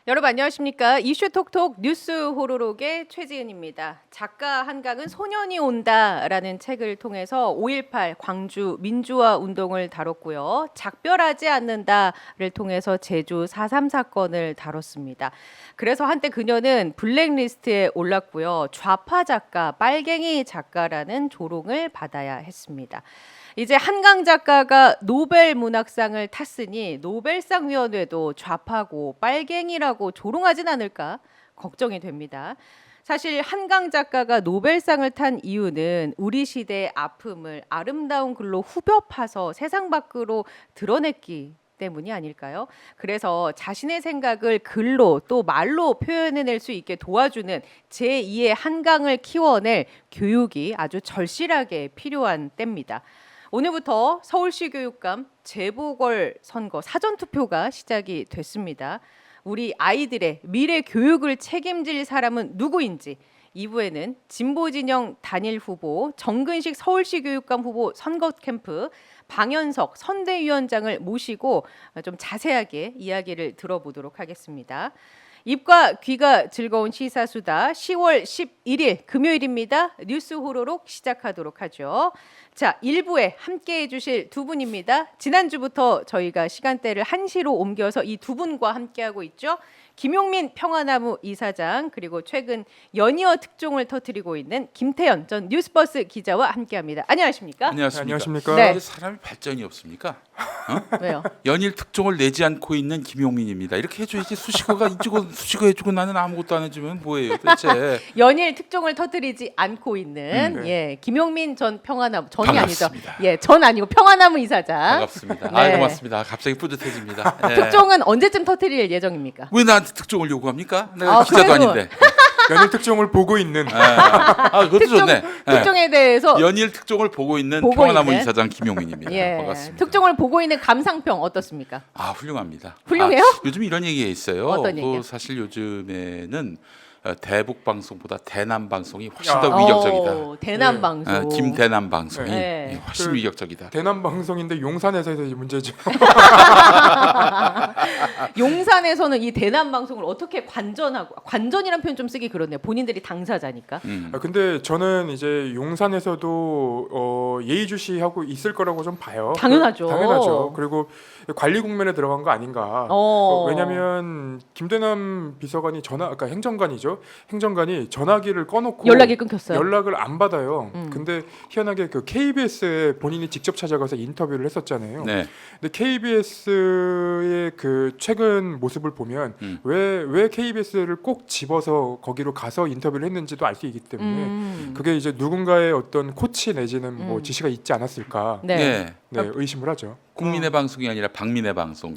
여러분 안녕하십니까? 이슈 톡톡 뉴스 호로록의 최지은입니다. 작가 한강은 소년이 온다라는 책을 통해서 5.18 광주 민주화 운동을 다뤘고요. 작별하지 않는다를 통해서 제주 4.3 사건을 다뤘습니다. 그래서 한때 그녀는 블랙리스트에 올랐고요. 좌파 작가, 빨갱이 작가라는 조롱을 받아야 했습니다. 이제 한강 작가가 노벨 문학상을 탔으니 노벨상 위원회도 좌파고 빨갱이라고 조롱하진 않을까 걱정이 됩니다. 사실 한강 작가가 노벨상을 탄 이유는 우리 시대의 아픔을 아름다운 글로 후벼 파서 세상 밖으로 드러냈기 때문이 아닐까요? 그래서 자신의 생각을 글로 또 말로 표현해낼 수 있게 도와주는 제2의 한강을 키워낼 교육이 아주 절실하게 필요한 때입니다. 오늘부터 서울시 교육감 재보궐 선거 사전투표가 시작이 됐습니다. 우리 아이들의 미래 교육을 책임질 사람은 누구인지 2부에는 진보진영 단일 후보 정근식 서울시 교육감 후보 선거 캠프 방현석 선대위원장을 모시고 좀 자세하게 이야기를 들어보도록 하겠습니다. 입과 귀가 즐거운 시사수다 10월 11일 금요일입니다. 뉴스 호로록 시작하도록 하죠. 자, 1부에 함께해 주실 두 분입니다. 지난주부터 저희가 시간대를 1시로 옮겨서 이 두 분과 함께하고 있죠. 김용민 평화나무 이사장 그리고 최근 연이어 특종을 터뜨리고 있는 김태현 전 뉴스버스 기자와 함께합니다. 안녕하십니까? 안녕하십니까? 네. 사람이 발전이 없습니까? 왜요? 연일 특종을 내지 않고 있는 김용민입니다. 이렇게 해줘야지 수식어가 수식어 해주고 나는 아무것도 안 해주면 뭐예요 도대체? 연일 특종을 터뜨리지 않고 있는 예 김용민 전 평화나무 전이 반갑습니다. 아니죠. 예, 전 아니고 평화나무 이사장. 반갑습니다. 네. 고맙습니다. 갑자기 뿌듯해집니다. 예. 특종은 언제쯤 터뜨릴 예정입니까? 왜 나한테 특종을 요구합니까? 내가 기자도 그래도 아닌데. 연일 특종을 보고 있는 그것도 좋네. 특종에 대해서 연일 특종을 보고 있는 보고 평화나무 있는? 이사장 김용민입니다. 예, 반갑습니다. 특종을 보고 있는 감상평 어떻습니까? 훌륭합니다. 훌륭해요? 요즘 이런 얘기가 있어요. 어떤 얘기요? 사실 요즘에는 대북 방송보다 대남 방송이 훨씬 더 위협적이다. 대남 방송. 김대남 방송이 네. 훨씬 위협적이다. 대남 방송인데 용산에서 해서 이 문제죠. 용산에서는 이 대남 방송을 어떻게 관전이란 표현 좀 쓰기 그렇네요. 본인들이 당사자니까. 근데 저는 이제 용산에서도 예의주시하고 있을 거라고 좀 봐요. 당연하죠. 당연하죠. 그리고 관리 국면에 들어간 거 아닌가. 왜냐하면 김대남 비서관이 그러니까 행정관이죠. 행정관이 전화기를 꺼놓고 연락이 끊겼어요. 연락을 안 받아요. 근데 희한하게 그 KBS에 본인이 직접 찾아가서 인터뷰를 했었잖아요. 네. 근데 KBS의 그 최근 모습을 보면 왜 KBS를 꼭 집어서 거기로 가서 인터뷰를 했는지도 알 수 있기 때문에 그게 이제 누군가의 어떤 코치 내지는 뭐 지시가 있지 않았을까. 네. 네, 의심을 하죠. 국민의 방송이 아니라 박민의 방송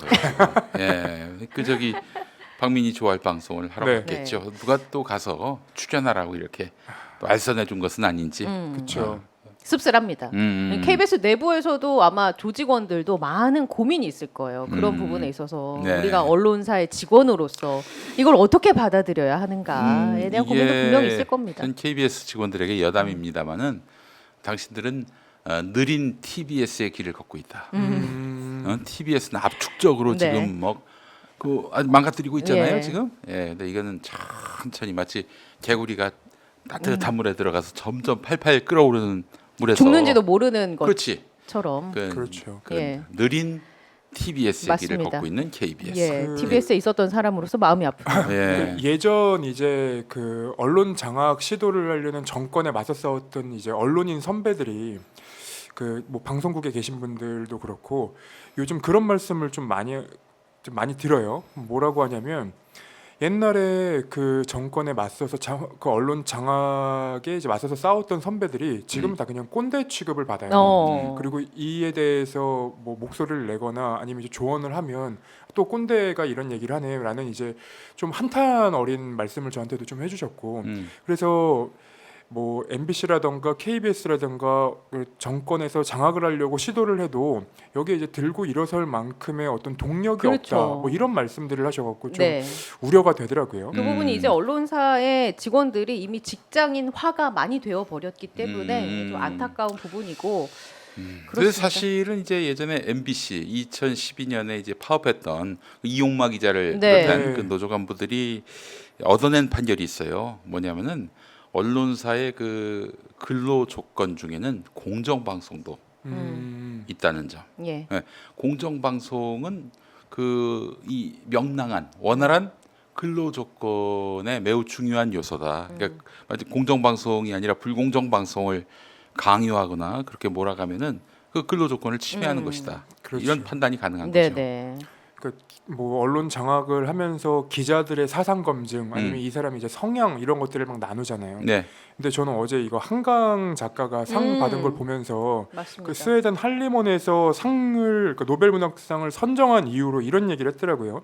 저기 박민이 좋아할 방송을 하러 네. 갔겠죠. 누가 또 가서 출연하라고 이렇게 또 알선해 준 것은 아닌지. 그렇죠. 씁쓸합니다. KBS 내부에서도 아마 조직원들도 많은 고민이 있을 거예요. 그런 부분에 있어서 네. 우리가 언론사의 직원으로서 이걸 어떻게 받아들여야 하는가에 대한 고민도 분명히 있을 겁니다. 전 KBS 직원들에게 여담입니다만은 당신들은 느린 TBS의 길을 걷고 있다. TBS는 압축적으로 네. 지금 아주 망가뜨리고 있잖아요. 예. 지금. 근데 이거는 천천히 마치 개구리가 따뜻한 물에 들어가서 점점 팔팔 끓어오르는 물에서 죽는지도 모르는 그렇지. 것처럼. 그렇죠. 예. 느린 TBS의 길을 맞습니다. 걷고 있는 KBS. 예, TBS에 있었던 사람으로서 마음이 아프다. 예전 이제 그 언론 장악 시도를 하려는 정권에 맞서 싸웠던 이제 언론인 선배들이 그 뭐 방송국에 계신 분들도 그렇고 요즘 그런 말씀을 좀 많이 들어요. 뭐라고 하냐면 옛날에 그 정권에 맞서서 그 언론 장악에 이제 맞서서 싸웠던 선배들이 지금은 다 그냥 꼰대 취급을 받아요. 그리고 이에 대해서 뭐 목소리를 내거나 아니면 이제 조언을 하면 또 꼰대가 이런 얘기를 하네라는 이제 좀 한탄 어린 말씀을 저한테도 좀 해주셨고 그래서 뭐 MBC라던가 KBS라던가 정권에서 장악을 하려고 시도를 해도 여기에 이제 들고 일어설 만큼의 어떤 동력이 그렇죠. 없다. 뭐 이런 말씀들을 하셔갖고 좀 네. 우려가 되더라고요. 그 부분이 이제 언론사의 직원들이 이미 직장인화가 많이 되어 버렸기 때문에 좀 안타까운 부분이고 근데 그렇습니다. 사실은 이제 예전에 MBC 2012년에 이제 파업했던 그 이용마 기자를 네. 비롯한 네. 그 노조 간부들이 얻어낸 판결이 있어요. 뭐냐면은 언론사의 그 근로 조건 중에는 공정 방송도 있다는 점. 예. 공정 방송은 그 이 명랑한 원활한 근로 조건에 매우 중요한 요소다. 그러니까 마치 공정 방송이 아니라 불공정 방송을 강요하거나 그렇게 몰아가면은 그 근로 조건을 침해하는 것이다. 그렇죠. 이런 판단이 가능한 거죠. 네네. 뭐 언론 장악을 하면서 기자들의 사상 검증 아니면 이 사람이 이제 성향 이런 것들을 막 나누잖아요. 네, 근데 저는 어제 이거 한강 작가가 상 받은 걸 보면서 맞습니다. 그 스웨덴 할리몬에서 상을 그 노벨 문학상을 선정한 이유로 이런 얘기를 했더라고요.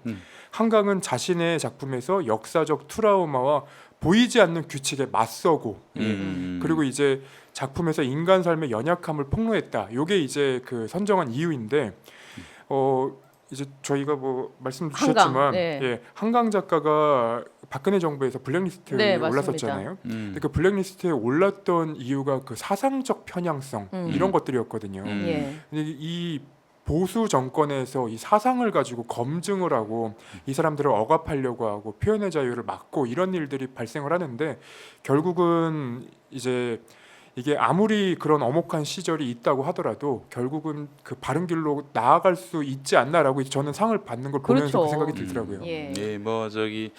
한강은 자신의 작품에서 역사적 트라우마와 보이지 않는 규칙에 맞서고 그리고 이제 작품에서 인간 삶의 연약함을 폭로했다. 요게 이제 그 선정한 이유인데 이제 저희가 뭐 말씀 주셨지만 한강, 네. 예, 한강 작가가 박근혜 정부에서 블랙리스트에 네, 맞습니다. 올랐었잖아요. 근데 그 블랙리스트에 올랐던 이유가 그 사상적 편향성 이런 것들이었거든요. 예. 근데 이 보수 정권에서 이 사상을 가지고 검증을 하고 이 사람들을 억압하려고 하고 표현의 자유를 막고 이런 일들이 발생을 하는데 결국은 이제 이게 아무리 그런 엄혹한 시절이 있다고 하더라도 결국은 그 바른 길로 나아갈 수 있지 않나라고 저는 상을 받는 걸 보면서 그렇죠. 그 생각이 들더라고요. 예. 예, 뭐 저기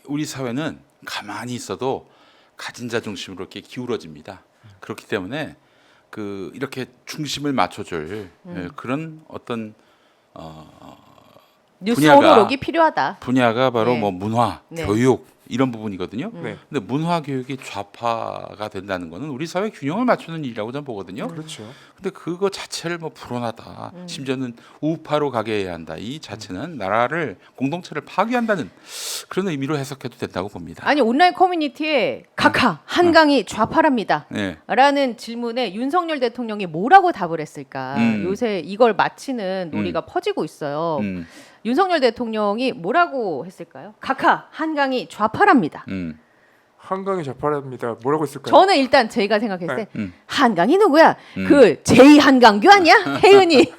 우리 사회는 가만히 있어도 가진 자 중심으로 이렇게 기울어집니다. 그렇기 때문에 그 이렇게 중심을 맞춰줄 그런 어떤 뉴스 분야가- 호로록이 필요하다. 분야가 바로 네. 뭐 문화, 네. 교육 이런 부분이거든요. 네, 근데 문화 교육이 좌파가 된다는 거는 우리 사회 균형을 맞추는 일이라고 저는 보거든요. 그렇죠. 근데 그거 자체를 뭐 불온하다. 심지어는 우파로 가게 해야 한다. 이 자체는 나라를 공동체를 파괴한다는 그런 의미로 해석해도 된다고 봅니다. 아니 온라인 커뮤니티에 각하 한강이 좌파랍니다. 네. 라는 질문에 윤석열 대통령이 뭐라고 답을 했을까? 요새 이걸 맞히는 논의가 퍼지고 있어요. 윤석열 대통령이 뭐라고 했을까요? 각하 한강이 좌파랍니다. 한강이 좌파랍니다. 뭐라고 했을까요? 저는 일단 제가 생각했을 때 음. 한강이 누구야? 그 제2 한강교 아니야? 혜은이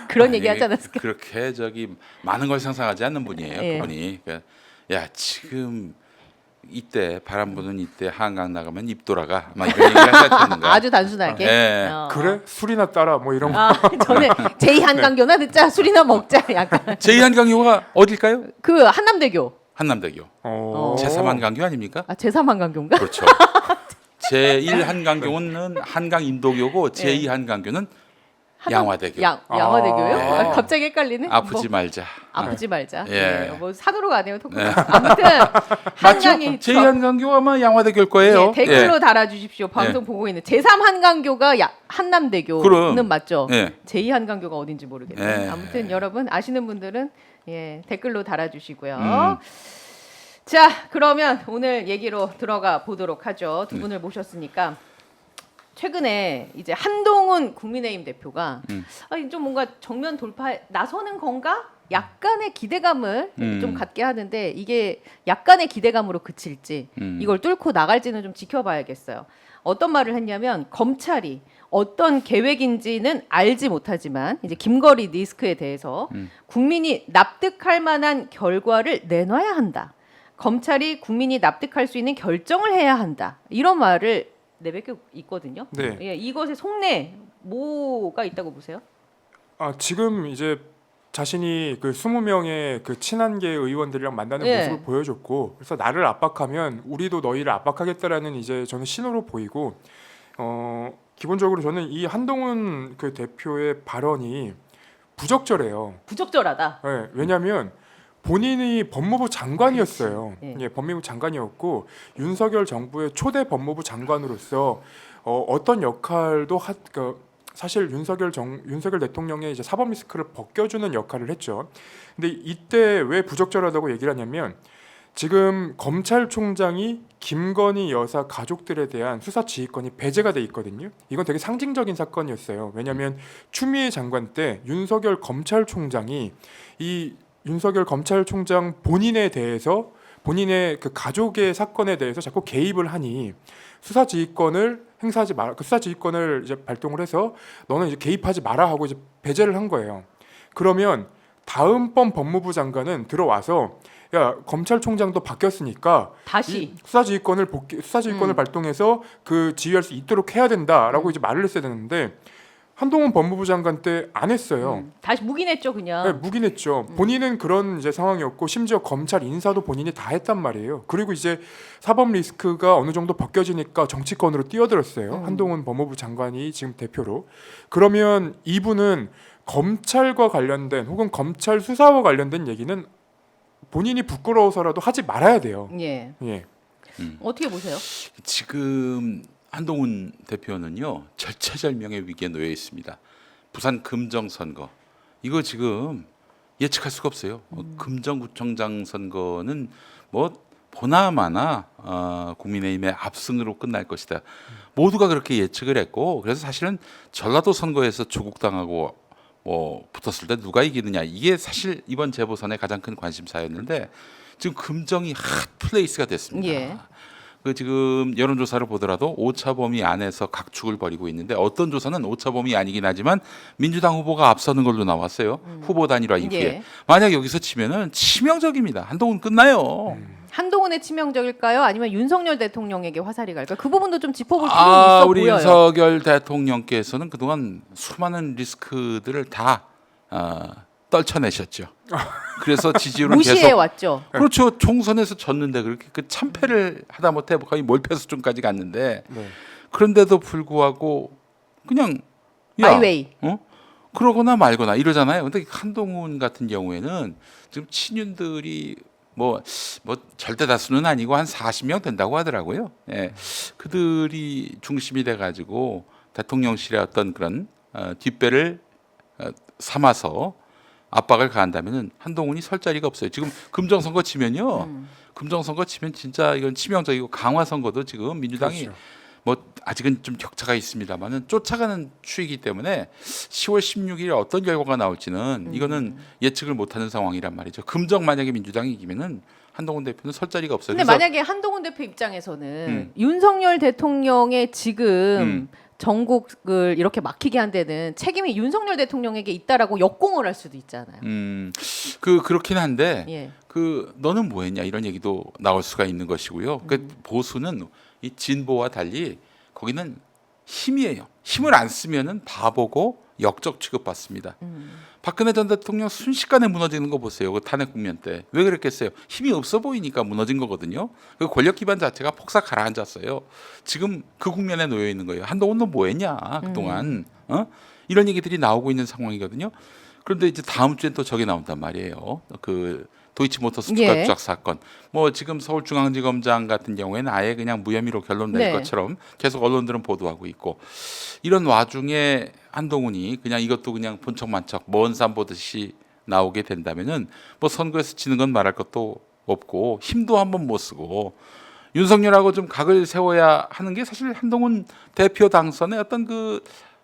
그런 얘기 하지 않았을까? 그렇게 저기 많은 걸 상상하지 않는 분이에요. 예. 그분이. 그러니까 야 지금 이때 바람 부는 이때 한강 나가면 입 돌아가. 막 이런 얘기 하셨는가? 아주 단순하게. 예. 그래? 술이나 따라 뭐 이런 거. 저는 제2 한강교나 듣자 술이나 먹자 약간 제2한강교가 어딜까요? 그 한남대교. 한남대교. 어. 제3한강교 아닙니까? 아 제3 한강교인가? 그렇죠. 제1한강교는 한강 인도교고 제2한강교는 양화대교. 양화대교요? 아. 아, 갑자기 헷갈리네. 아프지 뭐, 말자. 아프지 말자. 예. 뭐 산으로 가네요. 아무튼 맞죠? 한강이 제2한강교 아마 양화대교일 거예요. 예, 댓글로 달아주십시오. 방송 보고 있는 제3 한강교가 한남대교는 그럼. 맞죠? 예. 제2 한강교가 어딘지 모르겠네요. 예. 아무튼 여러분 아시는 분들은 예, 댓글로 달아주시고요. 음. 자, 그러면 오늘 얘기로 들어가 보도록 하죠. 두 분을 모셨으니까 최근에 이제 한동훈 국민의힘 대표가 좀 뭔가 정면 돌파에 나서는 건가? 약간의 기대감을 좀 갖게 하는데 이게 약간의 기대감으로 그칠지 이걸 뚫고 나갈지는 좀 지켜봐야겠어요. 어떤 말을 했냐면 검찰이 어떤 계획인지는 알지 못하지만 이제 김건희 리스크에 대해서 국민이 납득할 만한 결과를 내놔야 한다. 검찰이 국민이 납득할 수 있는 결정을 해야 한다. 이런 말을 내뱉고 있거든요. 네. 예, 이것의 속내 뭐가 있다고 보세요? 지금 이제 자신이 그 20명의 그 친한계 의원들이랑 만나는 예. 모습을 보여줬고 그래서 나를 압박하면 우리도 너희를 압박하겠다라는 이제 저는 신호로 보이고 기본적으로 저는 이 한동훈 그 대표의 발언이 부적절해요. 부적절하다. 네, 왜냐하면 본인이 법무부 장관이었어요. 네. 예, 법무부 장관이었고 윤석열 정부의 초대 법무부 장관으로서 어떤 역할도 사실 윤석열 대통령의 이제 사법 리스크를 벗겨주는 역할을 했죠. 근데 이때 왜 부적절하다고 얘기를 하냐면 지금 검찰총장이 김건희 여사 가족들에 대한 수사 지휘권이 배제가 돼 있거든요. 이건 되게 상징적인 사건이었어요. 왜냐하면 추미애 장관 때 윤석열 검찰총장이 이 윤석열 검찰총장 본인에 대해서 본인의 그 가족의 사건에 대해서 자꾸 개입을 하니 수사 지휘권을 행사하지 마라. 그 수사지휘권을 이제 발동을 해서 너는 이제 개입하지 마라 하고 이제 배제를 한 거예요. 그러면 다음번 법무부 장관은 들어와서 야 검찰총장도 바뀌었으니까 다시 이 수사지휘권을 발동해서 그 지휘할 수 있도록 해야 된다라고 이제 말을 했어야 되는데 한동훈 법무부 장관 때 안 했어요. 다시 묵인했죠 그냥. 네, 묵인했죠. 본인은 그런 이제 상황이었고 심지어 검찰 인사도 본인이 다 했단 말이에요. 그리고 이제 사법 리스크가 어느 정도 벗겨지니까 정치권으로 뛰어들었어요. 한동훈 법무부 장관이 지금 대표로. 그러면 이분은 검찰과 관련된 혹은 검찰 수사와 관련된 얘기는 본인이 부끄러워서라도 하지 말아야 돼요. 예. 예. 어떻게 보세요? 지금 한동훈 대표는요 절체절명의 위기에 놓여 있습니다. 부산 금정 선거 이거 지금 예측할 수가 없어요. 금정구청장 선거는 뭐 보나마나 국민의힘의 압승으로 끝날 것이다. 모두가 그렇게 예측을 했고 그래서 사실은 전라도 선거에서 조국당하고 뭐 붙었을 때 누가 이기느냐 이게 사실 이번 재보선의 가장 큰 관심사였는데 지금 금정이 핫 플레이스가 됐습니다. 예. 그 지금 여론조사를 보더라도 오차 범위 안에서 각축을 벌이고 있는데 어떤 조사는 오차 범위 아니긴 하지만 민주당 후보가 앞서는 걸로 나왔어요. 후보 단일화 이후에 예. 만약 여기서 치면은 치명적입니다. 한동훈 끝나요. 한동훈의 치명적일까요? 아니면 윤석열 대통령에게 화살이 갈까요? 그 부분도 좀 짚어볼 필요가 있어 우리 보여요. 윤석열 대통령께서는 그동안 수많은 리스크들을 다 떨쳐내셨죠. 그래서 지지율은 무시해 계속 왔죠. 그렇죠. 총선에서 졌는데 그렇게 그 참패를 하다못해 거의 몰패 수준까지 갔는데 네. 그런데도 불구하고 그냥 야, 마이웨이. 그러거나 말거나 이러잖아요. 근데 한동훈 같은 경우에는 지금 친윤들이 뭐 절대 다수는 아니고 한 40명 된다고 하더라고요. 예. 그들이 중심이 돼 가지고 대통령실의 어떤 그런 뒷배를 삼아서 압박을 가한다면은 한동훈이 설 자리가 없어요. 지금 금정선거 치면요. 금정선거 치면 진짜 이건 치명적이고 강화선거도 지금 민주당이 그렇죠. 뭐 아직은 좀 격차가 있습니다만은 쫓아가는 추이기 때문에 10월 16일에 어떤 결과가 나올지는 이거는 예측을 못하는 상황이란 말이죠. 금정 만약에 민주당이 이기면은 한동훈 대표는 설 자리가 없어요. 근데 그래서 만약에 한동훈 대표 입장에서는 윤석열 대통령의 지금 전국을 이렇게 막히게 한 데는 책임이 윤석열 대통령에게 있다라고 역공을 할 수도 있잖아요. 그렇긴 한데 예. 그 너는 뭐했냐 이런 얘기도 나올 수가 있는 것이고요. 그 보수는 이 진보와 달리 거기는 힘이에요. 힘을 안 쓰면은 바보고 역적 취급받습니다. 박근혜 전 대통령 순식간에 무너지는 거 보세요. 그 탄핵 국면 때 왜 그랬겠어요? 힘이 없어 보이니까 무너진 거거든요. 그 권력 기반 자체가 폭삭 가라앉았어요. 지금 그 국면에 놓여 있는 거예요. 한동훈 너 뭐했냐 그동안 이런 얘기들이 나오고 있는 상황이거든요. 그런데 이제 다음 주엔 또 저게 나온단 말이에요. 그 도이치모터스 주가 예. 조작 사건. 뭐 지금 서울중앙지검장 같은 경우에는 아예 그냥 무혐의로 결론 낼 네. 것처럼 계속 언론들은 보도하고 있고 이런 와중에 한동훈이 그냥 이것도 그냥 본척만척 먼 산 보듯이 나오게 된다면은 뭐 선거에서 지는 건 말할 것도 없고 힘도 한번 못 쓰고 윤석열하고 좀 각을 세워야 하는 게 사실 한동훈 대표 당선의 어떤 그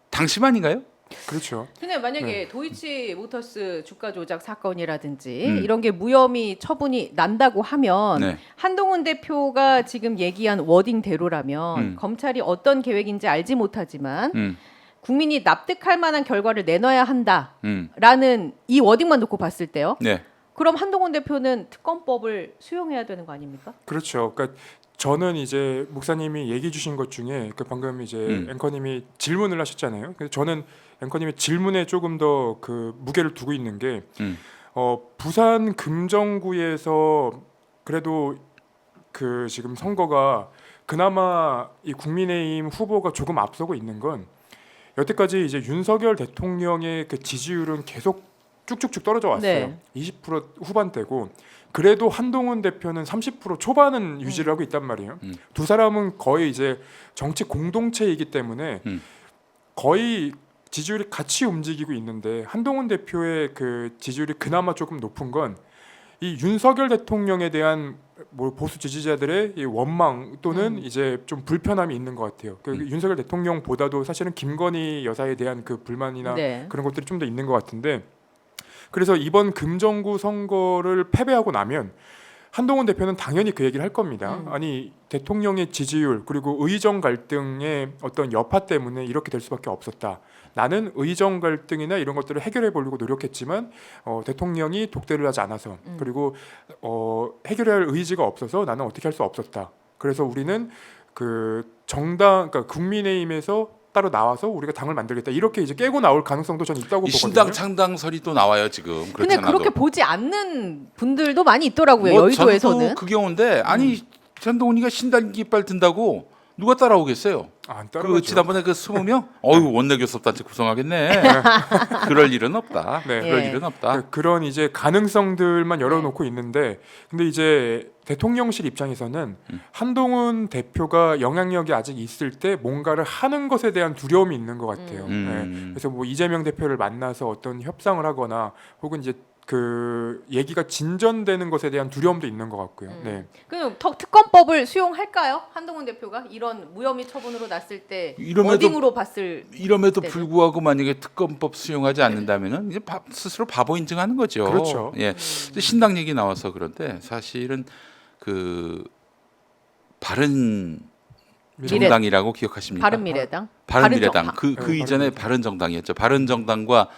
당심 아닌가요? 그렇죠. 근데 만약에 도이치 모터스 주가 조작 사건이라든지 음. 이런 게 무혐의 처분이 난다고 하면 네. 한동훈 대표가 지금 얘기한 워딩대로라면 검찰이 어떤 계획인지 알지 못하지만 음, 국민이 납득할 만한 결과를 내놔야 한다라는 음, 이 워딩만 놓고 봤을 때요. 네. 그럼 한동훈 대표는 특검법을 수용해야 되는 거 아닙니까? 그렇죠. 그러니까 저는 이제 목사님이 얘기해 주신 것 중에 그 방금 이제 앵커님이 질문을 하셨잖아요. 그래서 저는 앵커님의 질문에 조금 더 그 무게를 두고 있는 게 부산 금정구에서 그래도 그 지금 선거가 그나마 이 국민의힘 후보가 조금 앞서고 있는 건 여태까지 이제 윤석열 대통령의 그 지지율은 계속 쭉쭉쭉 떨어져 왔어요. 네. 20% 후반대고 그래도 한동훈 대표는 30% 초반은 유지를 하고 있단 말이에요. 두 사람은 거의 이제 정치 공동체이기 때문에 거의 지지율이 같이 움직이고 있는데 한동훈 대표의 그 지지율이 그나마 조금 높은 건 이 윤석열 대통령에 대한 뭐 보수 지지자들의 이 원망 또는 이제 좀 불편함이 있는 것 같아요. 그 윤석열 대통령보다도 사실은 김건희 여사에 대한 그 불만이나 네. 그런 것들이 좀 더 있는 것 같은데 그래서 이번 금정구 선거를 패배하고 나면 한동훈 대표는 당연히 그 얘기를 할 겁니다. 아니 대통령의 지지율 그리고 의정 갈등의 어떤 여파 때문에 이렇게 될 수밖에 없었다. 나는 의정 갈등이나 이런 것들을 해결해 보려고 노력했지만 대통령이 독대를 하지 않아서 그리고 해결해야 할 의지가 없어서 나는 어떻게 할 수 없었다. 그래서 우리는 그 정당, 그러니까 국민의힘에서 따로 나와서 우리가 당을 만들겠다. 이렇게 이제 깨고 나올 가능성도 저는 있다고 이 보거든요. 신당 창당설이 또 나와요 지금. 근데 그렇지 않아도. 그렇게 보지 않는 분들도 많이 있더라고요. 뭐 여의도에서는. 저도 그 경우인데 아니 한동훈이가 신당 깃발 든다고 누가 따라오겠어요? 안 그 따라가죠. 지난번에 그 20명? 어유 원내교섭단체 구성하겠네. 그럴 일은 없다. 네. 그럴 예. 일은 없다. 그런 이제 가능성들만 열어놓고 있는데, 근데 이제 대통령실 입장에서는 한동훈 대표가 영향력이 아직 있을 때 뭔가를 하는 것에 대한 두려움이 있는 것 같아요. 네. 그래서 뭐 이재명 대표를 만나서 어떤 협상을 하거나 혹은 이제 그 얘기가 진전되는 것에 대한 두려움도 있는 것 같고요. 네. 그럼 특검법을 수용할까요? 한동훈 대표가 이런 무혐의 처분으로 났을 때 이럼에도- 워딩으로 봤을 이럼에도 네네. 불구하고 만약에 특검법 수용하지 않는다면은 이제 스스로 바보 인증하는 거죠. 그렇죠. 예. 신당 얘기 나와서 그런데 사실은 그 바른 정당이라고 기억하십니까? 바른미래당. 바른미래당 바른정- 그 네, 이전에 바른정당. 바른정당이었죠. 바른정당과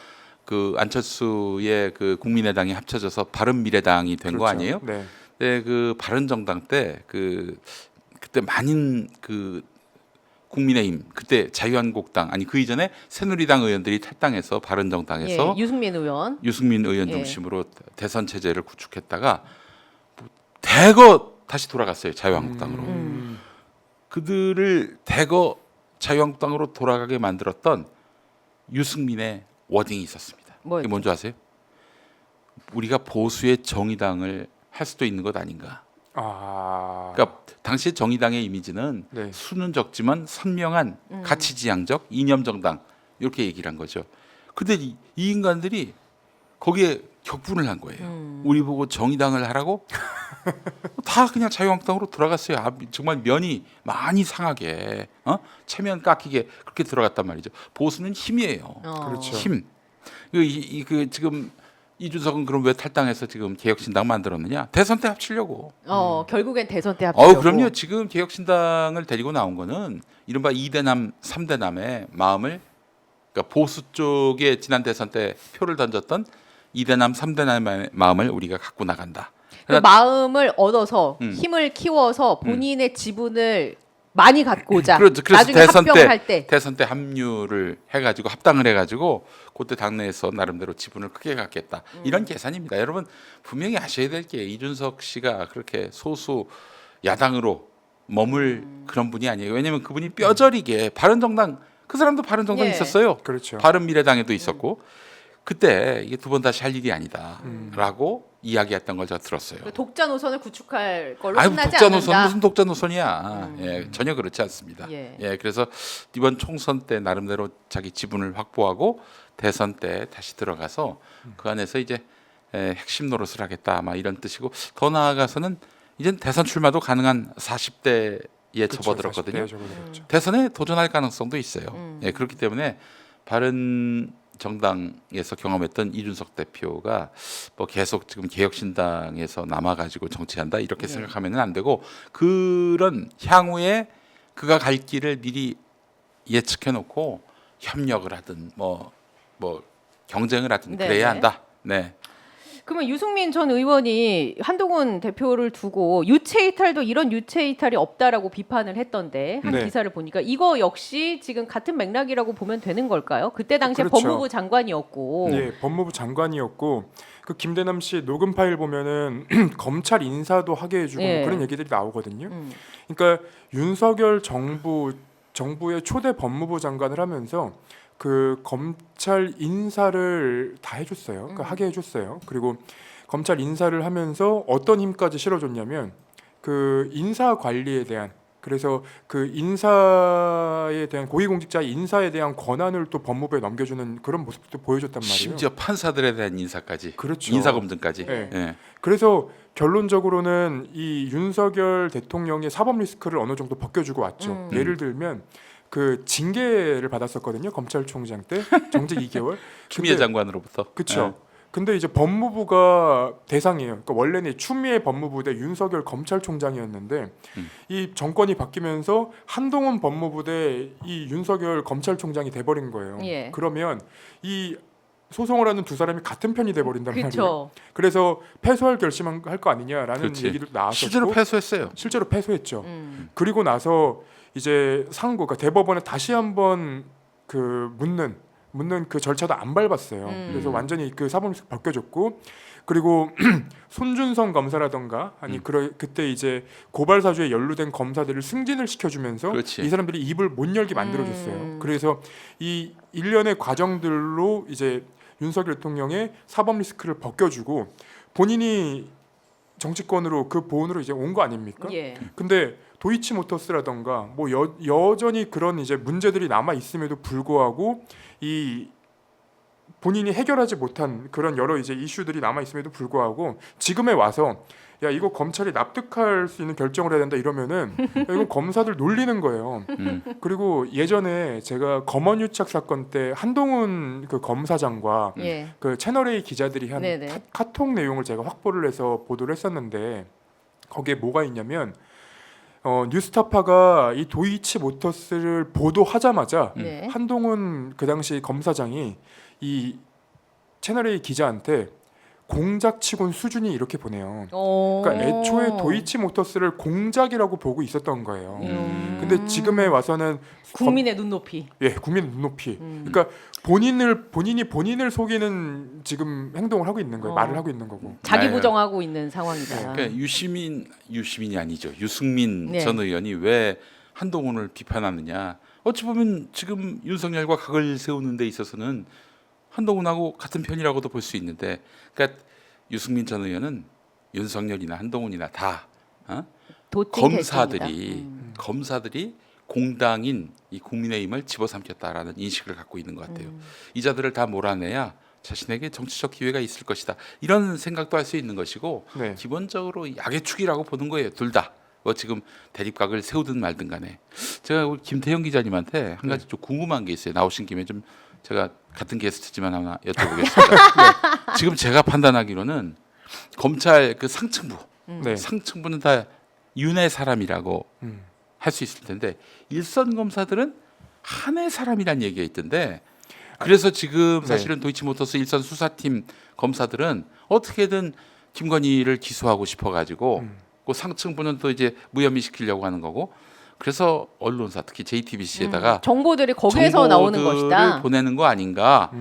그 안철수의 그 국민의당이 합쳐져서 바른미래당이 된 거 그렇죠. 아니에요? 네. 네, 그 바른정당 때 그때 많은 그 국민의힘 그때 자유한국당 아니 그 이전에 새누리당 의원들이 탈당해서 바른정당에서 예, 유승민 의원. 유승민 의원 예. 중심으로 대선 체제를 구축했다가 뭐 대거 다시 돌아갔어요 자유한국당으로. 그들을 대거 자유한국당으로 돌아가게 만들었던 유승민의 워딩이 있었습니다. 뭐였죠? 이게 뭔지 아세요? 우리가 보수의 정의당을 할 수도 있는 것 아닌가. 아. 그러니까 당시 정의당의 이미지는 네. 수는 적지만 선명한 가치지향적 이념 정당 이렇게 얘기를 한 거죠. 근데 이 인간들이 거기에 격분을 한 거예요. 우리 보고 정의당을 하라고? 다 그냥 자유한국당으로 돌아갔어요. 정말 면이 많이 상하게, 체면 깎이게 그렇게 들어갔단 말이죠. 보수는 힘이에요. 그렇죠. 힘. 그 지금 이준석은 그럼 왜 탈당해서 지금 개혁신당 만들었느냐? 대선 때 합치려고. 결국엔 대선 때 합치려고. 그럼요. 지금 개혁신당을 데리고 나온 거는 이른바 2대남, 3대남의 마음을 그러니까 보수 쪽에 지난 대선 때 표를 던졌던 2대남, 3대남의 마음을 우리가 갖고 나간다. 그 마음을 얻어서 음. 힘을 키워서 본인의 지분을 많이 갖고자 그래서 나중에 합병을 할 때 대선 때 합류를 해가지고 합당을 해가지고 그때 당내에서 나름대로 지분을 크게 갖겠다 이런 계산입니다. 여러분 분명히 아셔야 될 게 이준석 씨가 그렇게 소수 야당으로 머물 그런 분이 아니에요. 왜냐하면 그분이 뼈저리게 바른정당 그 사람도 바른정당 예. 있었어요. 그렇죠. 바른미래당에도 있었고 그때 이게 두 번 다시 할 일이 아니다라고 이야기했던 걸 제가 들었어요. 그 독자 노선을 구축할 걸로 아유 끝나지 독자 않는다. 노선 무슨 독자 노선이야. 예, 전혀 그렇지 않습니다. 예. 그래서 이번 총선 때 나름대로 자기 지분을 확보하고 대선 때 다시 들어가서 그 안에서 이제 핵심 노릇을 하겠다 아마 이런 뜻이고 더 나아가서는 이제 대선 출마도 가능한 40대에 그렇죠. 접어들었거든요. 40대에 접어들었죠. 대선에 도전할 가능성도 있어요. 그렇기 때문에 바른 정당에서 경험했던 이준석 대표가 뭐 계속 지금 개혁신당에서 남아가지고 정치한다 이렇게 생각하면은 안 되고 그런 향후에 그가 갈 길을 미리 예측해놓고 협력을 하든 뭐 경쟁을 하든 네네. 그래야 한다. 네. 그러면 유승민 전 의원이 한동훈 대표를 두고 유체 이탈도 이런 유체 이탈이 없다라고 비판을 했던데 한 네. 기사를 보니까 이거 역시 지금 같은 맥락이라고 보면 되는 걸까요? 그때 당시에 그렇죠. 법무부 장관이었고 예, 법무부 장관이었고 그 김대남 씨 녹음 파일 보면은 검찰 인사도 하게 해주고 예. 그런 얘기들이 나오거든요. 그러니까 윤석열 정부의 초대 법무부 장관을 하면서 그 검찰 인사를 다 해줬어요. 그러니까 하게 해줬어요. 그리고 검찰 인사를 하면서 어떤 힘까지 실어줬냐면 그 인사 관리에 대한 그래서 그 인사에 대한 고위공직자 인사에 대한 권한을 또 법무부에 넘겨주는 그런 모습도 보여줬단 말이에요. 심지어 판사들에 대한 인사까지, 그렇죠. 인사 검증까지. 네. 예. 그래서 결론적으로는 이 윤석열 대통령의 사법 리스크를 어느 정도 벗겨주고 왔죠. 예를 들면 그 징계를 받았었거든요. 검찰총장 때 정직 2개월. 추미애 장관으로부터. 그렇죠. 근데 이제 법무부가 대상이에요. 그러니까 원래는 추미애 법무부대 윤석열 검찰총장이었는데 이 정권이 바뀌면서 한동훈 법무부대 이 윤석열 검찰총장이 돼버린 거예요. 예. 그러면 이 소송을 하는 두 사람이 같은 편이 돼버린단 말이에요. 그렇죠. 그래서 패소할 결심한 할 거 아니냐라는 그렇지. 얘기도 나왔었고 실제로 패소했어요. 실제로 패소했죠. 음. 그리고 나서 이제 상고, 그러니까 대법원에 다시 한번 그 묻는 그 절차도 안 밟았어요. 그래서 완전히 그 사법리스크 벗겨졌고, 그리고 손준성 검사라던가 아니 그때 이제 고발 사주에 연루된 검사들을 승진을 시켜주면서 그렇지. 이 사람들이 입을 못 열게 만들어줬어요. 그래서 이 일련의 과정들로 이제 윤석열 대통령의 사법 리스크를 벗겨주고 본인이 정치권으로 그 보온으로 이제 온 거 아닙니까? 예. 근데 도이치모터스라던가 뭐 여전히 그런 이제 문제들이 남아 있음에도 불구하고 이 본인이 해결하지 못한 그런 여러 이제 이슈들이 남아 있음에도 불구하고 지금에 와서 야 이거 검찰이 납득할 수 있는 결정을 해야 된다 이러면은 야, 이건 검사들 놀리는 거예요. 그리고 예전에 제가 검언유착 사건 때 한동훈 그 검사장과 예. 그 채널A 기자들이 한 네네. 카톡 내용을 제가 확보를 해서 보도를 했었는데 거기에 뭐가 있냐면 뉴스타파가 이 도이치모터스를 보도하자마자 네. 한동훈 그 당시 검사장이 이 채널A 기자한테 공작치곤 수준이 이렇게 보내요. 그러니까 애초에 도이치모터스를 공작이라고 보고 있었던 거예요. 근데 지금에 와서는 국민의 눈높이. 국민 눈높이. 그러니까 본인을 속이는 지금 행동을 하고 있는 거예요. 말을 하고 있는 거고. 자기 네. 부정하고 있는 상황이다. 그러니까 유시민이 아니죠. 유승민 네. 전 의원이 왜 한동훈을 비판하느냐. 어찌 보면 지금 윤석열과 각을 세우는 데 있어서는 한동훈하고 같은 편이라고도 볼 수 있는데, 그러니까 유승민 전 의원은 윤석열이나 한동훈이나 다 도찐 검사들이 공당인 이 국민의힘을 집어삼켰다라는 인식을 갖고 있는 것 같아요. 이자들을 다 몰아내야 자신에게 정치적 기회가 있을 것이다. 이런 생각도 할 수 있는 것이고 네. 기본적으로 약의 축이라고 보는 거예요. 둘 다. 뭐 지금 대립각을 세우든 말든 간에. 제가 우리 김태형 기자님한테 한 가지 좀 궁금한 게 있어요. 나오신 김에 좀 제가 같은 게스트지만 하나 여쭤보겠습니다. 네. 지금 제가 판단하기로는 검찰 그 상층부, 네. 상층부는 다 윤의 사람이라고 할 수 있을 텐데 일선 검사들은 한의 사람이란 얘기가 있던데, 그래서 지금 사실은 도이치모터스 일선 수사팀 검사들은 어떻게든 김건희를 기소하고 싶어가지고 그 상층부는 또 이제 무혐의 시키려고 하는 거고, 그래서 언론사 특히 JTBC에다가 정보들이 거기에서 나오는 것이다. 보내는 거 아닌가.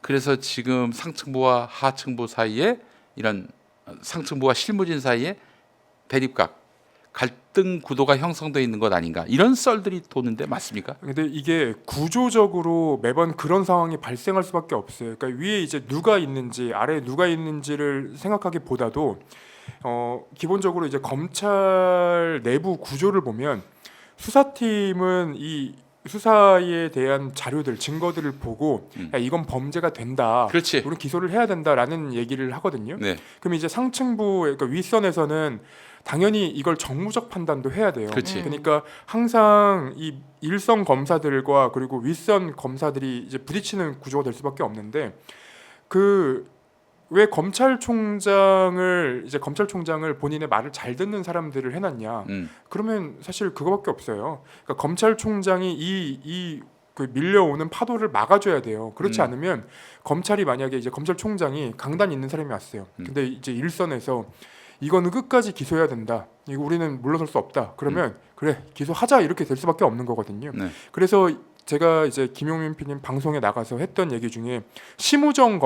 그래서 지금 상층부와 하층부 사이에 이런 상층부와 실무진 사이에 대립각, 갈등 구도가 형성되어 있는 것 아닌가, 이런 썰들이 도는데 맞습니까? 근데 이게 구조적으로 매번 그런 상황이 발생할 수밖에 없어요. 그러니까 위에 이제 누가 있는지 아래에 누가 있는지를 생각하기보다도 기본적으로 이제 검찰 내부 구조를 보면 수사팀은 이 수사에 대한 자료들, 증거들을 보고 야, 이건 범죄가 된다. 그렇지. 우리 기소를 해야 된다라는 얘기를 하거든요. 네. 그럼 이제 상층부, 그러니까 윗선에서는 당연히 이걸 정무적 판단도 해야 돼요. 그렇지. 그러니까 항상 이 일선 검사들과 그리고 윗선 검사들이 이제 부딪히는 구조가 될 수밖에 없는데, 그 왜 검찰총장을 본인의 말을 잘 듣는 사람들을 해놨냐? 그러면 사실 그거밖에 없어요. 그러니까 검찰총장이 그 밀려오는 파도를 막아줘야 돼요. 그렇지 않으면 검찰이 만약에 이제 검찰총장이 강단 있는 사람이 왔어요. 근데 이제 일선에서 이거는 끝까지 기소해야 된다. 이거 우리는 물러설 수 없다. 그러면 그래 기소하자 이렇게 될 수밖에 없는 거거든요. 네. 그래서 제가 이제 김용민 PD님 방송에 나가서 했던 얘기 중에 심우정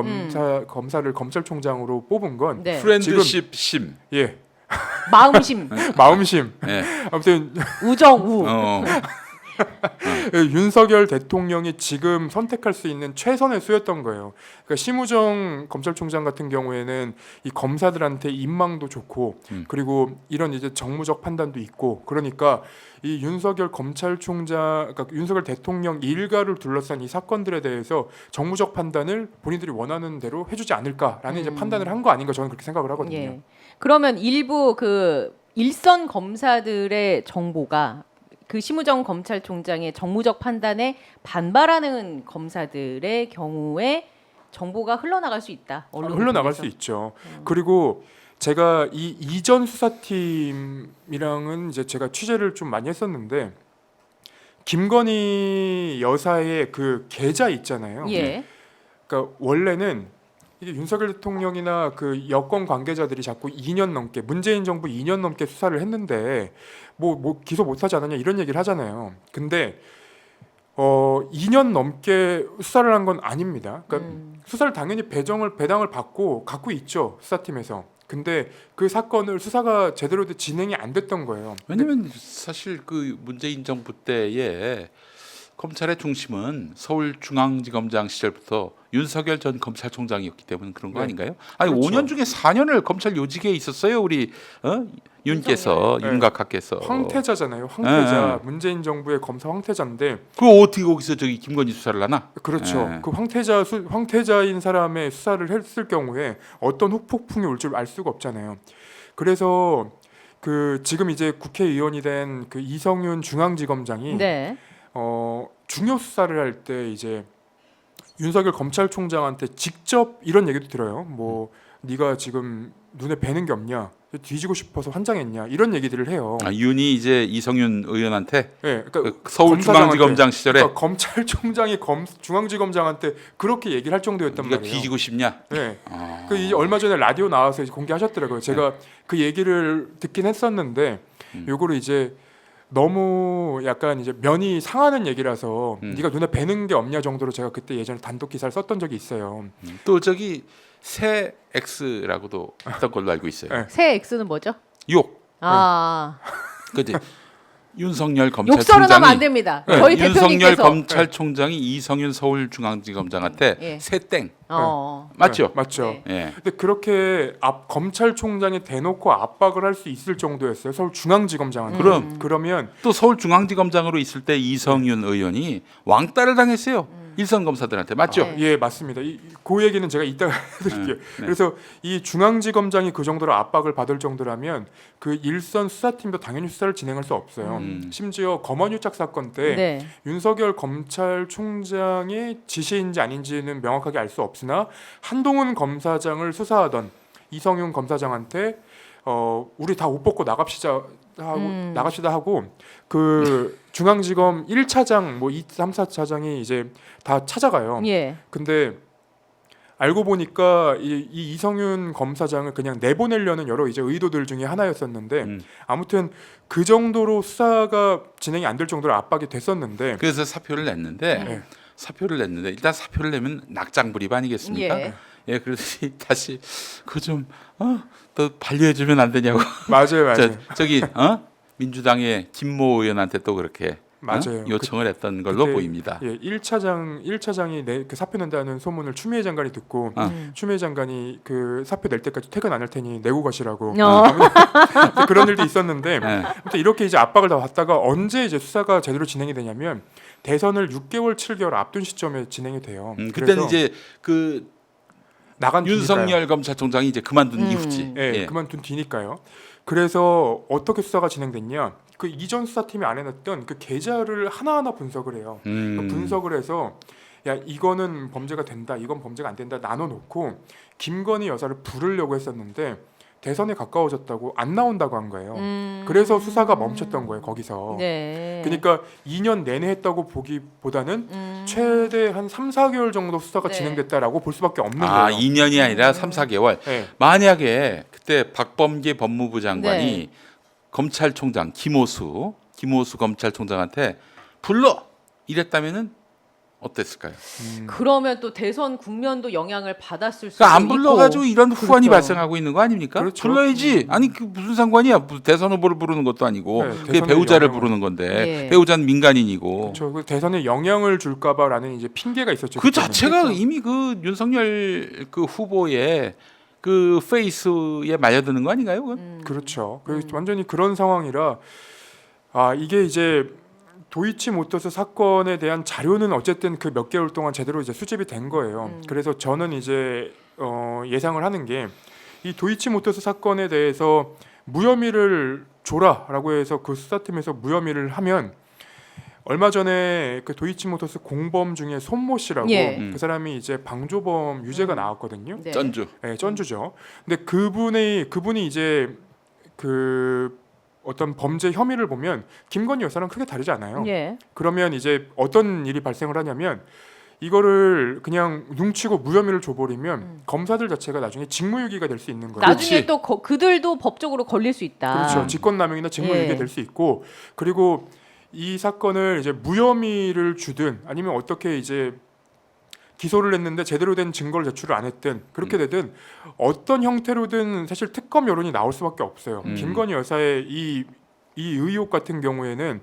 검사를 검찰총장으로 뽑은 건 네. 프렌드십 심. 예 마음심, 마음심. 네. 아무튼 우정우. 윤석열 대통령이 지금 선택할 수 있는 최선의 수였던 거예요. 그러니까 심우정 검찰총장 같은 경우에는 이 검사들한테 인망도 좋고 그리고 이런 이제 정무적 판단도 있고, 그러니까 이 윤석열 검찰총장, 그러니까 윤석열 대통령 일가를 둘러싼 이 사건들에 대해서 정무적 판단을 본인들이 원하는 대로 해주지 않을까라는 이제 판단을 한 거 아닌가, 저는 그렇게 생각을 하거든요. 예. 그러면 일부 그 일선 검사들의 정보가 그 심우정 검찰총장의 정무적 판단에 반발하는 검사들의 경우에 정보가 흘러나갈 수 있다. 언론을 흘러나갈 통해서. 수 있죠. 그리고 제가 이 이전 수사팀이랑은 이제 제가 취재를 좀 많이 했었는데 김건희 여사의 그 계좌 있잖아요. 예. 그러니까 원래는 이게 윤석열 대통령이나 그 여권 관계자들이 자꾸 2년 넘게 문재인 정부 2년 넘게 수사를 했는데 뭐 기소 못하지 않았냐 이런 얘기를 하잖아요. 근데 2년 넘게 수사를 한 건 아닙니다. 그러니까 수사를 당연히 배당을 받고 갖고 있죠 수사팀에서. 근데 그 사건을 수사가 제대로 진행이 안 됐던 거예요. 왜냐면 사실 그 문재인 정부 때에 검찰의 중심은 서울중앙지검장 시절부터 윤석열 전 검찰총장이었기 때문에 그런 거 네. 아닌가요? 아니 그렇죠. 5년 중에 4년을 검찰 요직에 있었어요 우리 윤께서 네. 윤곽하께서. 황태자잖아요. 황태자. 네. 문재인 정부의 검사 황태자인데 그 어떻게 거기서 저기 김건희 수사를 하나? 그렇죠. 네. 그 황태자인 사람의 수사를 했을 경우에 어떤 후폭풍이 올 줄 알 수가 없잖아요. 그래서 그 지금 이제 국회의원이 된 그 이성윤 중앙지검장이 네. 중요 수사를 할 때 이제 윤석열 검찰총장한테 직접 이런 얘기도 들어요. 뭐 네가 지금 눈에 뵈는 게 없냐? 뒤지고 싶어서 환장했냐? 이런 얘기들을 해요. 아, 윤이 이제 이성윤 의원한테 네, 그러니까 그 서울중앙지검장 시절에 그러니까 검찰총장이 중앙지검장한테 그렇게 얘기를 할 정도였단 네가 말이에요. 뒤지고 싶냐? 네. 아. 그 이제 얼마 전에 라디오 나와서 이제 공개하셨더라고요. 제가 그 얘기를 듣긴 했었는데 요거를 이제 너무 약간 이제 면이 상하는 얘기라서 네가 눈에 뵈는 게 없냐 정도로 제가 그때 예전에 단독 기사를 썼던 적이 있어요. 또 저기 새 X라고도 했던 걸로 알고 있어요. 네. 새 X는 뭐죠? 욕. 아. 그지? 윤석열 욕설은 하면 안 검찰총장이 됩니다. 네, 저희 윤석열 대표님께서 검찰총장이 이성윤 서울중앙지검장한테 예. 새땡 어. 맞죠? 네, 맞죠. 네. 예. 근데 그렇게 검찰총장이 대놓고 압박을 할 수 있을 정도였어요. 서울중앙지검장한테. 그럼. 그러면 또 서울중앙지검장으로 있을 때 이성윤 의원이 왕따를 당했어요. 일선 검사들한테 맞죠? 네. 예 맞습니다. 그 얘기는 제가 이따가 해드릴게요. 네. 그래서 이 중앙지검장이 그 정도로 압박을 받을 정도라면 그 일선 수사팀도 당연히 수사를 진행할 수 없어요. 심지어 검언유착 사건 때 네. 윤석열 검찰총장의 지시인지 아닌지는 명확하게 알 수 없으나 한동훈 검사장을 수사하던 이성윤 검사장한테 우리 다 옷 벗고 나갑시다 하고 그 중앙지검 1차장 뭐 2, 3, 4차장이 이제 다 찾아가요. 예. 근데 알고 보니까 이 이성윤 검사장을 그냥 내보내려는 여러 이제 의도들 중에 하나였었는데 아무튼 그 정도로 수사가 진행이 안 될 정도로 압박이 됐었는데 그래서 사표를 냈는데 네. 일단 사표를 내면 낙장불입 아니겠습니까? 예. 예, 그래서 다시 그거 좀또 반려해주면 안 되냐고. 맞아요. 저기 민주당의 김모 의원한테 또 그렇게 맞아요. 요청을 했던 걸로 그때, 보입니다. 예, 1차장이 그 사표 낸다는 소문을 추미애 장관이 듣고 추미애 장관이 그 사표 낼 때까지 퇴근 안 할 테니 내고 가시라고 그런 일도 있었는데 네. 아무튼 이렇게 이제 압박을 다 받다가 언제 이제 수사가 제대로 진행이 되냐면 대선을 6개월 7개월 앞둔 시점에 진행이 돼요. 그때는 이제 그 나간 윤석열 검찰총장이 이제 그만둔 이후지. 예, 예. 그만둔 뒤니까요. 그래서 어떻게 수사가 진행됐냐? 그 이전 수사팀이 안 해놨던 그 계좌를 하나하나 분석을 해요. 그러니까 분석을 해서 야 이거는 범죄가 된다, 이건 범죄가 안 된다 나눠놓고 김건희 여사를 부르려고 했었는데 대선에 가까워졌다고 안 나온다고 한 거예요. 그래서 수사가 멈췄던 거예요 거기서. 네. 그러니까 2년 내내 했다고 보기보다는 최대 한 3, 4개월 정도 수사가 네. 진행됐다라고 볼 수밖에 없는 아, 거예요. 2년이 아니라 3, 4개월. 네. 만약에 그때 박범계 법무부 장관이 네. 검찰총장 김오수 검찰총장한테 불러 이랬다면은 어땠을까요? 그러면 또 대선 국면도 영향을 받았을 수도 그러니까 안 있고. 불러가지고 이런 후환이 그렇죠. 발생하고 있는 거 아닙니까? 그렇죠. 불러야지. 아니 그 무슨 상관이야? 무슨 대선 후보를 부르는 것도 아니고 네, 그게 대선의 배우자를 영향을- 부르는 건데 예. 배우자는 민간인이고 그렇죠. 그 대선에 영향을 줄까봐라는 이제 핑계가 있었죠. 그 그때는. 자체가 그렇죠. 이미 그 윤석열 그 후보의 그 페이스에 말려드는 거 아닌가요? 그건? 그렇죠. 완전히 그런 상황이라 이게 이제 도이치모터스 사건에 대한 자료는 어쨌든 그 몇 개월 동안 제대로 이제 수집이 된 거예요. 그래서 저는 이제 예상을 하는 게 이 도이치모터스 사건에 대해서 무혐의를 줘라라고 해서 그 수사팀에서 무혐의를 하면 얼마 전에 그 도이치모터스 공범 중에 손모 씨라고 예. 그 사람이 이제 방조범 유죄가 나왔거든요. 네. 전주. 네, 전주죠. 근데 그분이 이제 그 어떤 범죄 혐의를 보면 김건희 여사랑 크게 다르지 않아요. 예. 그러면 이제 어떤 일이 발생을 하냐면 이거를 그냥 눈치고 무혐의를 줘버리면 검사들 자체가 나중에 직무유기가 될 수 있는 거예요. 나중에 그렇지. 또 그들도 법적으로 걸릴 수 있다. 그렇죠. 직권남용이나 직무유기가 예. 될 수 있고 그리고 이 사건을 이제 무혐의를 주든 아니면 어떻게 이제 기소를 했는데 제대로 된 증거를 제출을 안 했든 그렇게 되든 어떤 형태로든 사실 특검 여론이 나올 수밖에 없어요. 김건희 여사의 이 의혹 같은 경우에는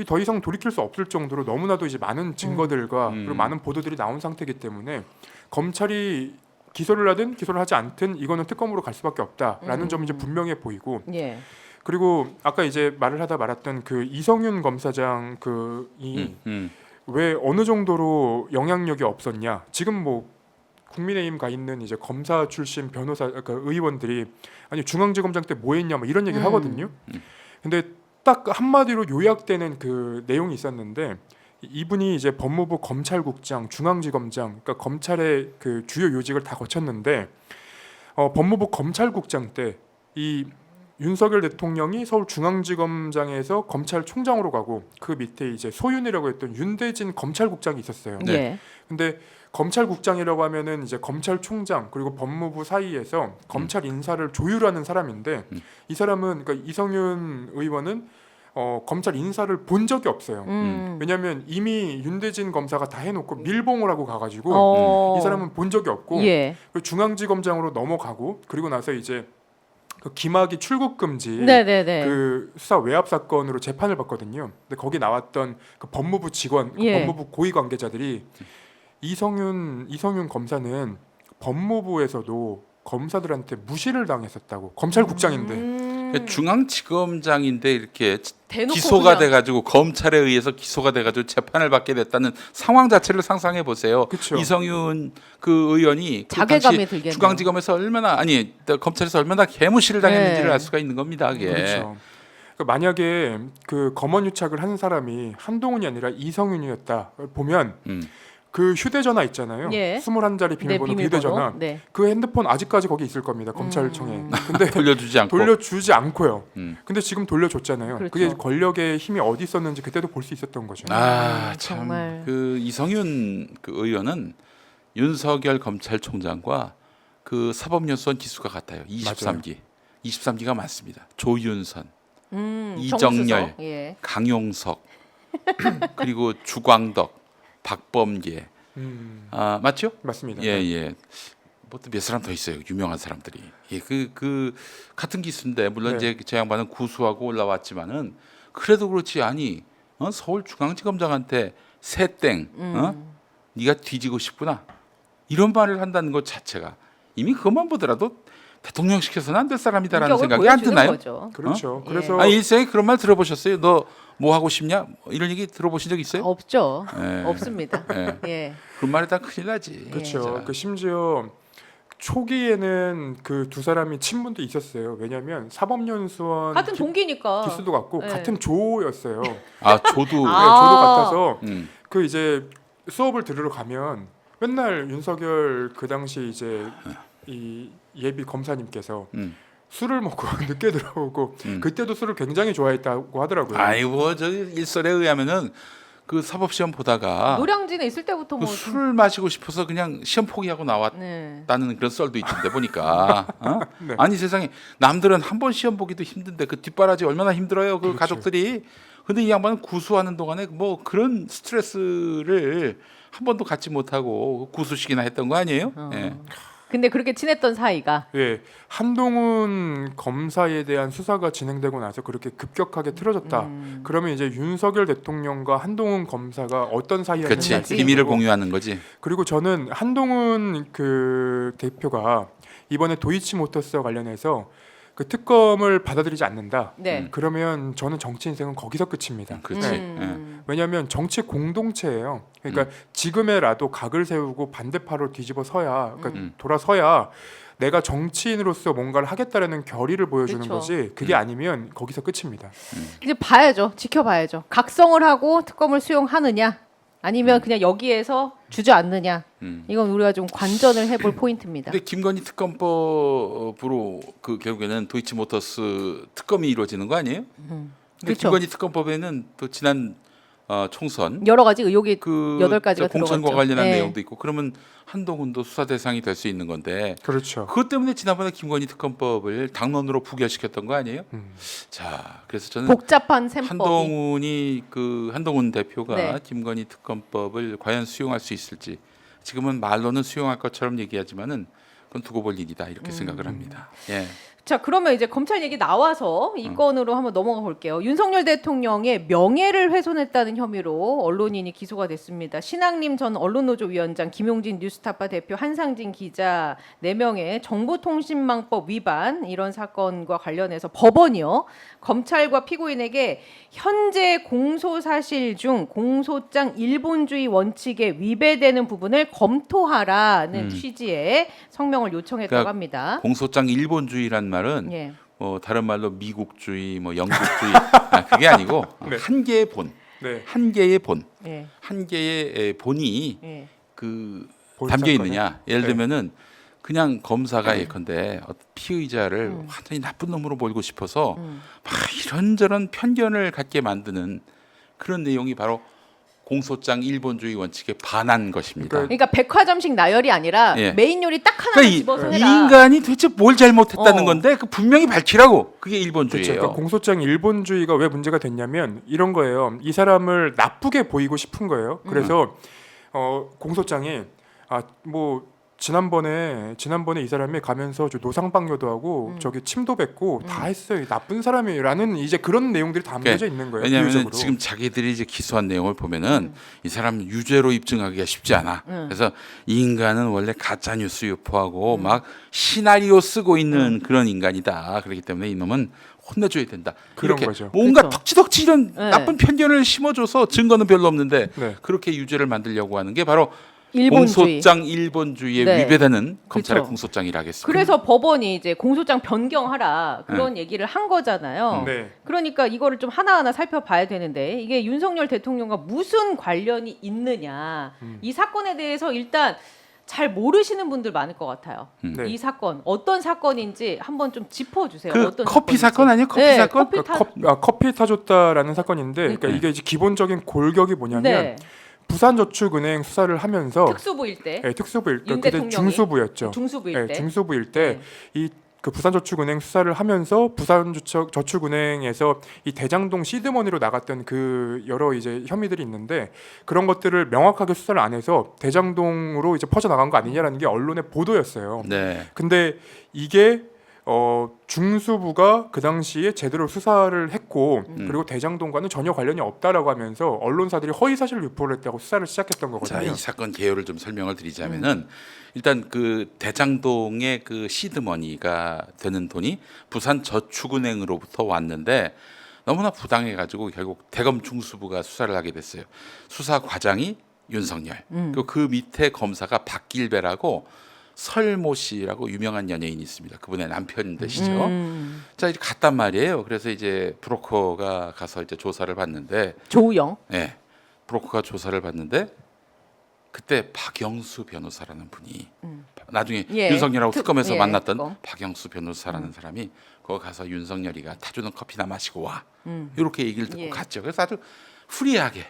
더 이상 돌이킬 수 없을 정도로 너무나도 이제 많은 증거들과 그리고 많은 보도들이 나온 상태이기 때문에 검찰이 기소를 하든 기소를 하지 않든 이거는 특검으로 갈 수밖에 없다라는 점이 이제 분명해 보이고 예. 그리고 아까 이제 말을 하다 말았던 그 이성윤 검사장 왜 어느 정도로 영향력이 없었냐 지금 뭐 국민의힘 가 있는 이제 검사 출신 변호사 그러니까 의원들이 아니 중앙지검장 때 뭐했냐 뭐 이런 얘기를 하거든요. 근데 딱 한마디로 요약되는 그 내용이 있었는데 이분이 이제 법무부 검찰국장, 중앙지검장, 그러니까 검찰의 그 주요 요직을 다 거쳤는데 법무부 검찰국장 때 이 윤석열 대통령이 서울중앙지검장에서 검찰총장으로 가고 그 밑에 이제 소윤이라고 했던 윤대진 검찰국장이 있었어요. 네. 예. 근데 검찰국장이라고 하면은 이제 검찰총장 그리고 법무부 사이에서 검찰 인사를 조율하는 사람인데 이 사람은 그러니까 이성윤 의원은 검찰 인사를 본 적이 없어요. 왜냐하면 이미 윤대진 검사가 다 해놓고 밀봉을 하고 가가지고 이 사람은 본 적이 없고 예. 그 중앙지검장으로 넘어가고 그리고 나서 이제 그 김학의 출국 금지 네네네. 그 수사 외압 사건으로 재판을 받거든요. 근데 거기 나왔던 그 법무부 직원, 그 예. 법무부 고위 관계자들이 이성윤 검사는 법무부에서도 검사들한테 무시를 당했었다고. 검찰국장인데. 중앙지검장인데 이렇게 대놓고 기소가 그냥- 돼가지고 검찰에 의해서 기소가 돼가지고 재판을 받게 됐다는 상황 자체를 상상해 보세요. 그쵸. 이성윤 그 의원이 그 자괴감이 당시 들겠네요. 중앙지검에서 얼마나 검찰에서 얼마나 개무시를 당했는지를 네. 알 수가 있는 겁니다. 그게. 그렇죠. 그러니까 만약에 그 검언유착을 한 사람이 한동훈이 아니라 이성윤이었다 보면 그 휴대전화 있잖아요. 예. 21자리 네, 비밀번호 비밀번호. 휴대전화. 네. 그 핸드폰 아직까지 거기 있을 겁니다. 검찰청에. 근데 돌려주지 않고. 돌려주지 않고요. 음. 근데 지금 돌려줬잖아요. 그렇죠. 그게 권력의 힘이 어디 있었는지 그때도 볼 수 있었던 거죠. 참 정말. 그 이성윤 그 의원은 윤석열 검찰총장과 그 사법연수원 기수가 같아요. 23기. 23기가 많습니다. 조윤선, 이정열, 정수석. 예. 강용석, 그리고 주광덕, 박범계. 아, 맞죠? 맞습니다. 예, 예. 뭐 또 몇 사람 더 있어요. 유명한 사람들이. 예, 그 같은 기수인데 물론 네. 이제 제 양반은 구수하고 올라왔지만은 그래도 그렇지 아니 서울중앙지검장한테 새땡 네가 뒤지고 싶구나 이런 말을 한다는 것 자체가 이미 그것만 보더라도 대통령 시켜서는 안 될 사람이다라는 인격을 생각이 안 보여주는 드나요? 거죠. 그렇죠. 예. 그래서 아 일생에 그런 말 들어보셨어요? 너 뭐 하고 싶냐? 이런 얘기 들어보신 적 있어요? 없죠. 예. 없습니다. 예. 예. 그런 말에 다 큰일 나지. 그렇죠. 진짜. 그 심지어 초기에는 그 두 사람이 친분도 있었어요. 왜냐하면 사법연수원 같은 동기니까. 기수도 같고 네. 같은 조였어요. 네, 아 저도 아. 조도 같아서 음. 그 이제 수업을 들으러 가면 맨날 윤석열 그 당시 이제 이 예비 검사님께서 술을 먹고 늦게 들어오고 그때도 술을 굉장히 좋아했다고 하더라고요. 아이고 저 일설에 의하면은 그 사법시험 보다가 노량진에 있을 때부터 그 뭐 술을 마시고 싶어서 그냥 시험 포기하고 나왔다는 네. 그런 썰도 있던데 보니까 어? 네. 아니 세상에 남들은 한 번 시험 보기도 힘든데 그 뒷바라지 얼마나 힘들어요 그 그렇죠. 가족들이. 근데 이 양반은 구수하는 동안에 뭐 그런 스트레스를 한 번도 갖지 못하고 구수식이나 했던 거 아니에요? 예. 근데 그렇게 친했던 사이가 예, 한동훈 검사에 대한 수사가 진행되고 나서 그렇게 급격하게 틀어졌다. 그러면 이제 윤석열 대통령과 한동훈 검사가 어떤 사이였는지 그렇지 알 수 비밀을 있고. 공유하는 거지. 그리고 저는 한동훈 그 대표가 이번에 도이치모터스와 관련해서 그 특검을 받아들이지 않는다. 네. 그러면 저는 정치 인생은 거기서 끝입니다. 그렇지. 네. 왜냐하면 정치 공동체예요. 그러니까 지금에라도 각을 세우고 반대파로 뒤집어 서야, 그러니까 돌아서야 내가 정치인으로서 뭔가를 하겠다라는 결의를 보여주는 그쵸. 거지 그게 아니면 거기서 끝입니다. 이제 봐야죠. 지켜봐야죠. 각성을 하고 특검을 수용하느냐 아니면 그냥 여기에서 주저앉느냐. 이건 우리가 좀 관전을 해볼 포인트입니다. 근데 김건희 특검법으로 그 결국에는 도이치모터스 특검이 이루어지는 거 아니에요? 근데 그렇죠. 김건희 특검법에는 또 지난 총선 여러 가지 의혹이 그 8가지가 공천과 들어갔죠. 관련한 네. 내용도 있고 그러면 한동훈도 수사 대상이 될 수 있는 건데 그렇죠. 그것 때문에 지난번에 김건희 특검법을 당론으로 부결시켰던 거 아니에요? 자, 그래서 저는 복잡한 셈법이. 한동훈 대표가 네. 김건희 특검법을 과연 수용할 수 있을지 지금은 말로는 수용할 것처럼 얘기하지만은 그건 두고 볼 일이다 이렇게 생각을 합니다. 예. 자, 그러면 이제 검찰 얘기 나와서 이 건으로 한번 넘어가 볼게요. 윤석열 대통령의 명예를 훼손했다는 혐의로 언론인이 기소가 됐습니다. 신학림 전 언론노조 위원장, 김용진 뉴스타파 대표, 한상진 기자 4명의 정보통신망법 위반 이런 사건과 관련해서 법원이요. 검찰과 피고인에게 현재 공소 사실 중 공소장 일본주의 원칙에 위배되는 부분을 검토하라는 취지의 성명을 요청했다고 그러니까 합니다. 공소장 일본주의란 말은 예. 다른 말로 미국주의, 뭐 영국주의 그게 아니고 네. 한 개의 본, 네. 한 개의 본, 예. 한 개의 본이 예. 그 본 담겨 사건에? 있느냐. 예를 네. 들면은 그냥 검사가 예컨대 어떤 피의자를 완전히 나쁜 놈으로 몰고 싶어서 막 이런저런 편견을 갖게 만드는 그런 내용이 바로 공소장 일본주의 원칙에 반한 것입니다. 그러니까 백화점식 나열이 아니라 예. 메인 요리 딱 하나만 그러니까 집어서 이 해라. 인간이 도대체 뭘 잘못했다는 어. 건데 그 분명히 밝히라고. 그게 그렇죠. 일본주의예요. 그러니까 공소장 일본주의가 왜 문제가 됐냐면 이런 거예요. 이 사람을 나쁘게 보이고 싶은 거예요. 그래서 공소장이 뭐 지난번에 이 사람이 가면서 저 노상방뇨도 하고 저기 침도 뱉고 다 했어요. 나쁜 사람이라는 이제 그런 내용들이 담겨져 있는 거예요. 왜냐하면 비유적으로. 지금 자기들이 이제 기소한 내용을 보면은 이 사람 유죄로 입증하기가 쉽지 않아. 그래서 이 인간은 원래 가짜 뉴스 유포하고 막 시나리오 쓰고 있는 그런 인간이다. 그렇기 때문에 이놈은 혼내줘야 된다. 그런 이렇게 거죠. 뭔가 그렇죠. 덕지덕지 이런 네. 나쁜 편견을 심어줘서 증거는 별로 없는데 네. 그렇게 유죄를 만들려고 하는 게 바로 일본주의. 공소장 일본주의에 네. 위배되는 검찰의 그렇죠. 공소장이라 하겠습니다. 그래서 법원이 이제 공소장 변경하라 그런 얘기를 한 거잖아요. 네. 그러니까 이거를 좀 하나하나 살펴봐야 되는데 이게 윤석열 대통령과 무슨 관련이 있느냐. 이 사건에 대해서 일단 잘 모르시는 분들 많을 것 같아요. 네. 이 사건 어떤 사건인지 한번 좀 짚어주세요. 그 어떤 커피 사건인지. 사건 아니에요? 커피 네, 사건? 커피 커피 타줬다라는 사건인데 그러니까 네. 이게 이제 기본적인 골격이 뭐냐면 네. 부산저축은행 수사를 하면서 특수부일 때, 특수부일 윤 그때 대통령이 중수부였죠. 중수부일 때, 중수부일 때 이 그 부산저축은행 수사를 하면서 부산저축은행에서 이 대장동 시드머니로 나갔던 그 여러 이제 혐의들이 있는데 그런 것들을 명확하게 수사를 안 해서 대장동으로 이제 퍼져 나간 거 아니냐라는 게 언론의 보도였어요. 네. 근데 이게 중수부가 그 당시에 제대로 수사를 했고 그리고 대장동과는 전혀 관련이 없다라고 하면서 언론사들이 허위 사실 유포를 했다고 수사를 시작했던 자, 거거든요. 이 사건 개요를 좀 설명을 드리자면은 일단 그 대장동의 그 시드머니가 되는 돈이 부산저축은행으로부터 왔는데 너무나 부당해가지고 결국 대검 중수부가 수사를 하게 됐어요. 수사 과장이 윤석열, 그리고 그 밑에 검사가 박길배라고 설모 씨라고 유명한 연예인이 있습니다. 그분의 남편 되시죠. 자, 이제 갔단 말이에요. 그래서 이제 브로커가 가서 이제 조사를 받는데, 조우영. 네, 브로커가 조사를 받는데 그때 박영수 변호사라는 분이 나중에 예, 윤석열하고 특검에서 예, 만났던 특검. 박영수 변호사라는 사람이 거기 가서 윤석열이가 타주는 커피나 마시고 와 이렇게 얘기를 듣고 예. 갔죠. 그래서 아주 프리하게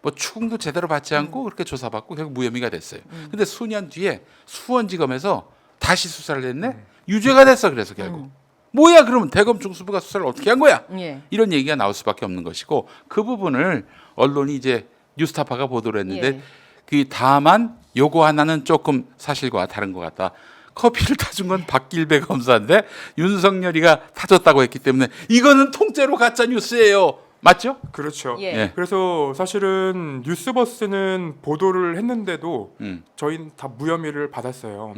뭐 추궁도 제대로 받지 않고 그렇게 조사받고 결국 무혐의가 됐어요. 근데 수년 뒤에 수원지검에서 다시 수사를 했네. 유죄가 됐어. 그래서 결국 뭐야 그러면 대검 중수부가 수사를 어떻게 한 거야? 예. 이런 얘기가 나올 수밖에 없는 것이고 그 부분을 언론이 이제 뉴스타파가 보도를 했는데 예. 그 다만 요거 하나는 조금 사실과 다른 것 같다. 커피를 타준 건 박길배 검사인데 윤석열이가 타줬다고 했기 때문에 이거는 통째로 가짜 뉴스예요. 맞죠? 그렇죠. 예. 예. 그래서 사실은 뉴스버스는 보도를 했는데도 저희는 다 무혐의를 받았어요.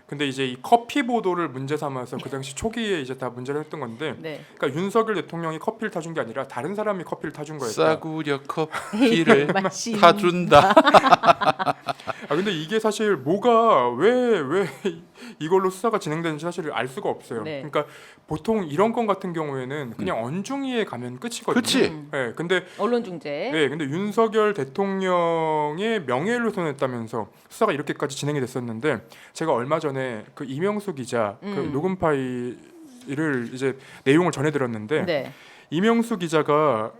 근데 이제 이 커피 보도를 문제 삼아서 그 당시 초기에 이제 다 문제를 했던 건데, 네. 그러니까 윤석열 대통령이 커피를 타준 게 아니라 다른 사람이 커피를 타준 거였다. 싸구려 커피를 마신다. 타준다. 근데 이게 사실 뭐가 왜 이걸로 수사가 진행되는지 사실 알 수가 없어요. 네. 그러니까 보통 이런 건 같은 경우에는 그냥 언중위에 가면 끝이거든요. 그치. 네, 근데 언론중재. 네, 근데 윤석열 대통령의 명예를 훼손했다면서 수사가 이렇게까지 진행이 됐었는데 제가 얼마 전에 그 이명수 기자 그 녹음 파일을 이제 내용을 전해 들었는데 네. 이명수 기자가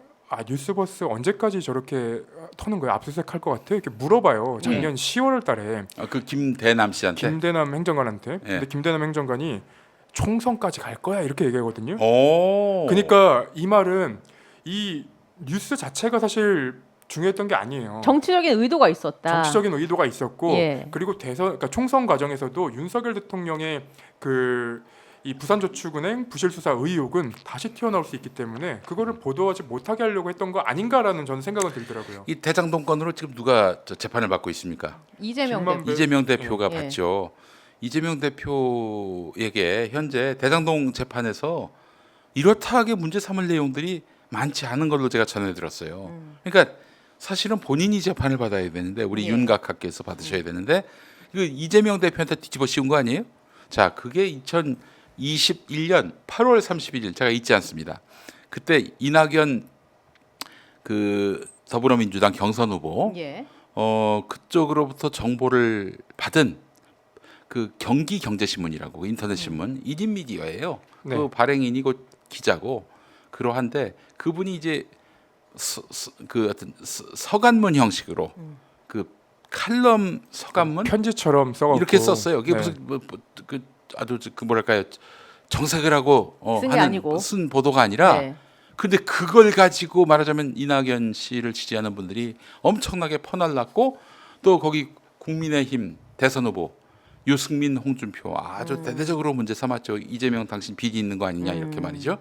뉴스버스 언제까지 저렇게 터는 거야? 압수수색 할 것 같아? 이렇게 물어봐요. 작년 10월 달에 그 김대남 씨한테. 김대남 행정관한테. 예. 근데 김대남 행정관이 총선까지 갈 거야 이렇게 얘기하거든요. 오. 그러니까 이 말은 이 뉴스 자체가 사실 중요했던 게 아니에요. 정치적인 의도가 있었다. 정치적인 의도가 있었고 예. 그리고 그러니까 총선 과정에서도 윤석열 대통령의 이 부산저축은행 부실 수사 의혹은 다시 튀어나올 수 있기 때문에 그거를 보도하지 못하게 하려고 했던 거 아닌가라는 저는 생각은 들더라고요. 이 대장동 건으로 지금 누가 재판을 받고 있습니까? 이재명 김만배- 대표. 이재명 대표가 예. 받죠. 이재명 대표에게 현재 대장동 재판에서 이렇다하게 문제 삼을 내용들이 많지 않은 걸로 제가 전해 들었어요. 그러니까 사실은 본인이 재판을 받아야 되는데 우리 예. 윤각하께서 받으셔야 되는데 그 이재명 대표한테 뒤집어 씌운 거 아니에요? 자, 그게 2021년 8월 31일 제가 잊지 않습니다. 그때 이낙연 그 더불어민주당 경선 후보 예. 그쪽으로부터 정보를 받은 그 경기경제신문이라고 인터넷 신문 1인 미디어예요. 네. 그 발행인이고 기자고 그러한데 그분이 이제 그 어떤 서간문 형식으로 그 칼럼 서간문 편지처럼 써갖고 이렇게 썼어요. 그게 네. 무슨 그 아주 그 뭐랄까요 정색을 하고 쓴 게 하는 아니고. 쓴 보도가 아니라 네. 근데 그걸 가지고 말하자면 이낙연 씨를 지지하는 분들이 엄청나게 퍼날랐고 또 거기 국민의힘 대선 후보 유승민, 홍준표 아주 대대적으로 문제 삼았죠. 이재명 당신 비리 있는 거 아니냐 이렇게 말이죠.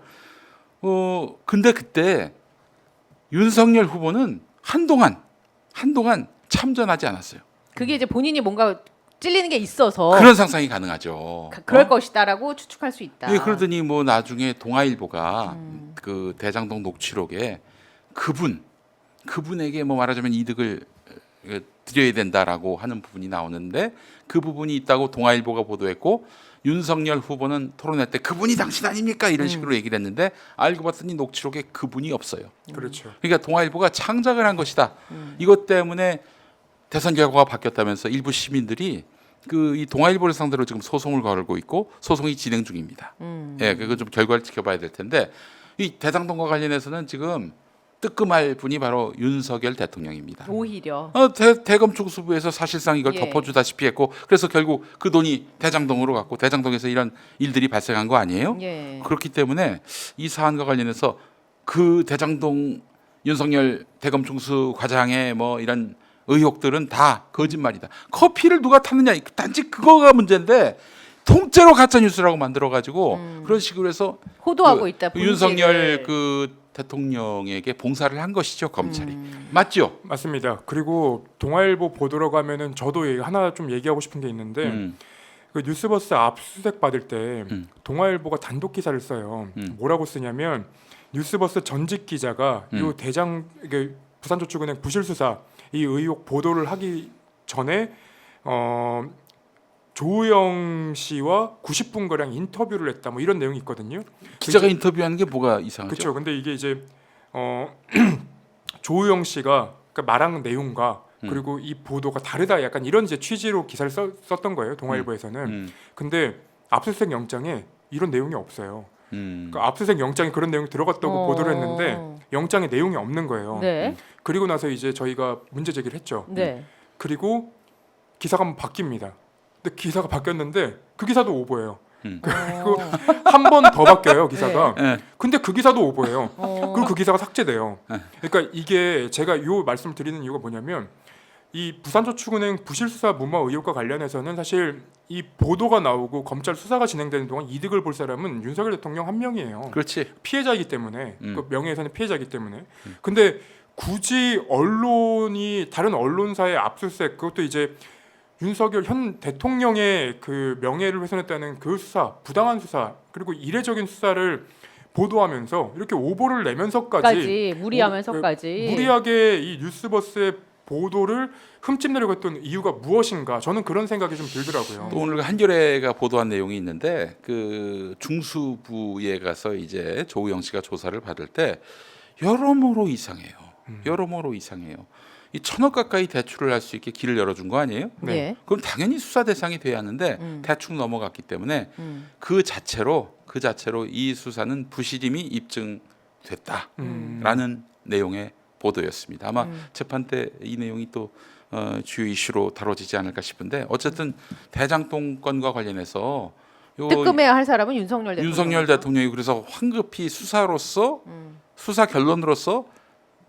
근데 그때 윤석열 후보는 한동안 참전하지 않았어요. 그게 이제 본인이 뭔가 찔리는 게 있어서 그런 상상이 가능하죠. 그럴 것이다라고 추측할 수 있다. 예, 그러더니 뭐 나중에 동아일보가 그 대장동 녹취록에 그분에게 뭐 말하자면 이득을 드려야 된다라고 하는 부분이 나오는데 그 부분이 있다고 동아일보가 보도했고 윤석열 후보는 토론회 때 그분이 당신 아닙니까 이런 식으로 얘기를 했는데 알고 봤더니 녹취록에 그분이 없어요. 그렇죠. 그러니까 동아일보가 창작을 한 것이다. 이것 때문에 대선 결과가 바뀌었다면서 일부 시민들이 그 이 동아일보를 상대로 지금 소송을 걸고 있고 소송이 진행 중입니다. 예, 그거 좀 결과를 지켜봐야 될 텐데 이 대장동과 관련해서는 지금 뜨끔할 분이 바로 윤석열 대통령입니다. 오히려 대검충수부에서 사실상 이걸 예. 덮어주다시피 했고 그래서 결국 그 돈이 대장동으로 갔고 대장동에서 이런 일들이 발생한 거 아니에요? 예. 그렇기 때문에 이 사안과 관련해서 그 대장동 윤석열 대검충수 과장의 뭐 이런 의혹들은 다 거짓말이다. 커피를 누가 탔느냐 단지 그거가 문제인데 통째로 가짜 뉴스라고 만들어 가지고 그런 식으로 해서 호도하고 그 있다. 윤석열 그 대통령에게 봉사를 한 것이죠 검찰이. 맞죠? 맞습니다. 그리고 동아일보 보도로 가면은 저도 하나 좀 얘기하고 싶은 게 있는데 그 뉴스버스 압수수색 받을 때 동아일보가 단독 기사를 써요. 뭐라고 쓰냐면 뉴스버스 전직 기자가 요 부산저축은행 부실 수사 이 의혹 보도를 하기 전에 조우영 씨와 90분 가량 인터뷰를 했다. 뭐 이런 내용이 있거든요. 기자가 인터뷰하는 게 뭐가 이상하죠? 그렇죠. 근데 이게 이제 조우영 씨가 그러니까 말한 내용과 그리고 이 보도가 다르다. 약간 이런 이제 취지로 기사를 썼던 거예요. 동아일보에서는. 근데 압수수색 영장에 이런 내용이 없어요. 그러니까 압수수색 영장에 그런 내용이 들어갔다고 보도를 했는데 영장에 내용이 없는 거예요. 네. 그리고 나서 이제 저희가 문제 제기를 했죠. 네. 그리고 기사가 한번 바뀝니다. 근데 기사가 바뀌었는데 그 기사도 오보예요. 그리고 한 번 더 바뀌어요 기사가. 네. 근데 그 기사도 오보예요. 그리고 그 기사가 삭제돼요. 그러니까 이게 제가 요 말씀을 드리는 이유가 뭐냐면 이 부산저축은행 부실수사 무마 의혹과 관련해서는 사실 이 보도가 나오고 검찰 수사가 진행되는 동안 이득을 볼 사람은 윤석열 대통령 한 명이에요. 그렇지. 피해자이기 때문에 그 명예훼손의 피해자이기 때문에. 근데 굳이 언론이 다른 언론사의 압수수색 그것도 이제 윤석열 현 대통령의 그 명예를 훼손했다는 그 수사, 부당한 수사 그리고 이례적인 수사를 보도하면서 이렇게 오보를 내면서까지 무리하면서까지 무리하게 이 뉴스버스에 보도를 흠집내려고 했던 이유가 무엇인가? 저는 그런 생각이 좀 들더라고요. 또 오늘 한겨레가 보도한 내용이 있는데 그 중수부에 가서 이제 조우영 씨가 조사를 받을 때 여러모로 이상해요. 여러모로 이상해요. 이 1,000억 가까이 대출을 할 수 있게 길을 열어준 거 아니에요? 네. 예. 그럼 당연히 수사 대상이 돼야 하는데 대충 넘어갔기 때문에 그 자체로 이 수사는 부실임이 입증됐다라는 내용의 보도였습니다. 아마 재판 때 이 내용이 또 주요 이슈로 다뤄지지 않을까 싶은데 어쨌든 대장동 건과 관련해서 요 뜨끔해야 할 사람은 윤석열 대통령이 그래서 황급히 수사로서 수사 결론으로서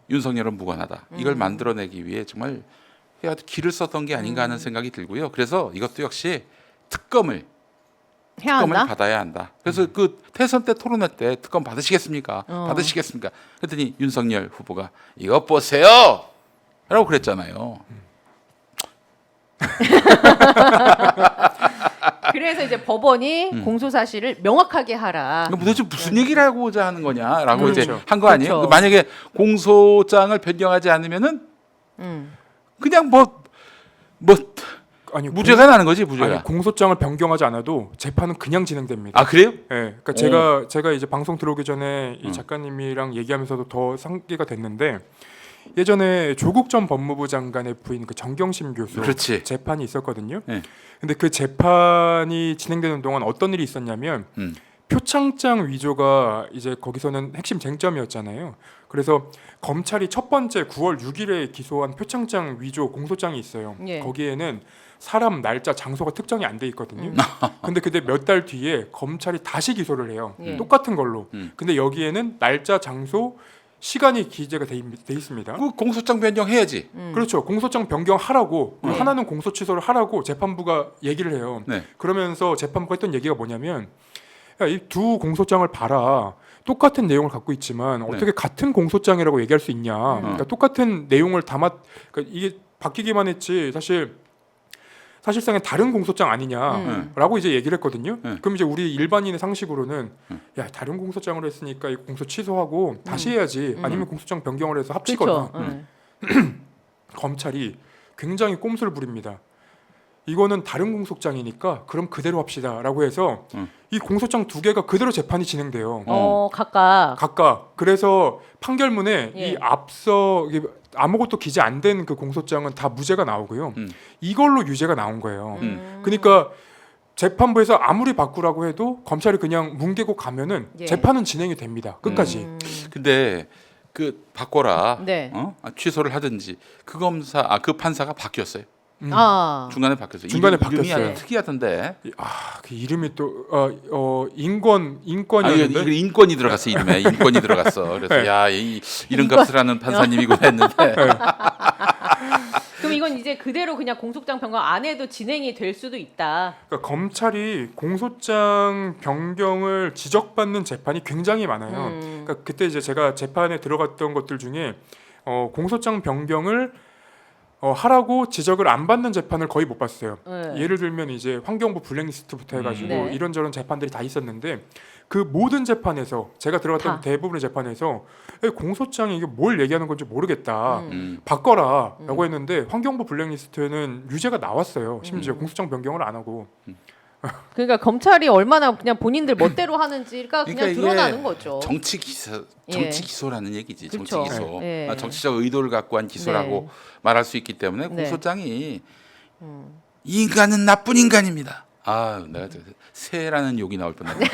윤석열은 무관하다. 이걸 만들어내기 위해 정말 길을 썼던 게 아닌가 하는 생각이 들고요. 그래서 이것도 역시 특검을 해야 한다. 받아야 한다. 그래서 그 대선 때 토론회 때 특검 받으시겠습니까? 받으시겠습니까? 그랬더니 윤석열 후보가 이것 보세요! 라고 그랬잖아요. 그래서 이제 법원이 공소 사실을 명확하게 하라. 그러니까 도대체 무슨 얘기를 하고자 하는 거냐라고 그렇죠. 이제 한 거 아니에요? 그렇죠. 만약에 공소장을 변경하지 않으면은 그냥 뭐 아니, 무죄가 나는 거지 무죄가. 아니, 공소장을 변경하지 않아도 재판은 그냥 진행됩니다. 아 그래요? 예, 그러니까 제가 이제 방송 들어오기 전에 이 작가님이랑 얘기하면서도 더 상기가 됐는데 예전에 조국 전 법무부 장관의 부인 그 정경심 교수 그렇지. 재판이 있었거든요. 네. 근데 그 재판이 진행되는 동안 어떤 일이 있었냐면 표창장 위조가 이제 거기서는 핵심 쟁점이었잖아요. 그래서 검찰이 첫 번째 9월 6일에 기소한 표창장 위조 공소장이 있어요. 예. 거기에는 사람, 날짜, 장소가 특정이 안 돼 있거든요. 근데 그때 몇 달 뒤에 검찰이 다시 기소를 해요. 예. 똑같은 걸로. 근데 여기에는 날짜, 장소, 시간이 기재가 돼 있습니다. 그 공소장 변경해야지. 그렇죠. 공소장 변경하라고 그리고 네. 하나는 공소 취소를 하라고 재판부가 얘기를 해요. 네. 그러면서 재판부가 했던 얘기가 뭐냐면 이 두 공소장을 봐라. 똑같은 내용을 갖고 있지만 어떻게 같은 공소장이라고 얘기할 수 있냐. 그러니까 똑같은 내용을 그러니까 이게 바뀌기만 했지 사실상은 다른 공소장 아니냐라고 이제 얘기를 했거든요. 그럼 이제 우리 일반인의 상식으로는 야 다른 공소장으로 했으니까 이 공소 취소하고 다시 해야지 아니면 공소장 변경을 해서 합치거나. 그렇죠. 검찰이 굉장히 꼼수를 부립니다. 이거는 다른 공소장이니까 그럼 그대로 합시다라고 해서 이 공소장 두 개가 그대로 재판이 진행돼요. 각각. 그래서 판결문에 예. 이 앞서 이게 아무것도 기재 안 된 그 공소장은 다 무죄가 나오고요. 이걸로 유죄가 나온 거예요. 그러니까 재판부에서 아무리 바꾸라고 해도 검찰이 그냥 뭉개고 가면은 예. 재판은 진행이 됩니다. 끝까지. 근데 그 바꿔라. 네. 취소를 하든지 그 그 판사가 바뀌었어요. 중간에 바뀌었어요. 중간에 이름이 바뀌었어요. 아주 특이하던데. 그 이름이 또 인권이었는데 이거 인권이 들어갔어 이름에 인권이 들어갔어. 그래서 네. 야 이 이름값을 하는 판사님이구나 했는데. 그럼 이건 이제 그대로 그냥 공소장 변경 안 해도 진행이 될 수도 있다. 그러니까 검찰이 공소장 변경을 지적받는 재판이 굉장히 많아요. 그러니까 그때 이제 제가 재판에 들어갔던 것들 중에 공소장 변경을 하라고 지적을 안 받는 재판을 거의 못 봤어요. 네. 예를 들면 이제 환경부 블랙리스트부터 해가지고 네. 이런저런 재판들이 다 있었는데 그 모든 재판에서 제가 들어갔던 다. 대부분의 재판에서 공소장이 이게 뭘 얘기하는 건지 모르겠다. 음. 바꿔라라고 했는데 환경부 블랙리스트에는 유죄가 나왔어요. 심지어 공소장 변경을 안 하고. 그러니까 검찰이 얼마나 그냥 본인들 멋대로 하는지가 그냥 그러니까 드러나는 이게 거죠. 정치 예. 기소라는 얘기지. 그렇죠. 정치 기소. 예. 정치적 의도를 갖고 한 기소라고 말할 수 있기 때문에 네. 공소장이 이 인간은 나쁜 인간입니다. 내가 새라는 욕이 나올 뻔했네.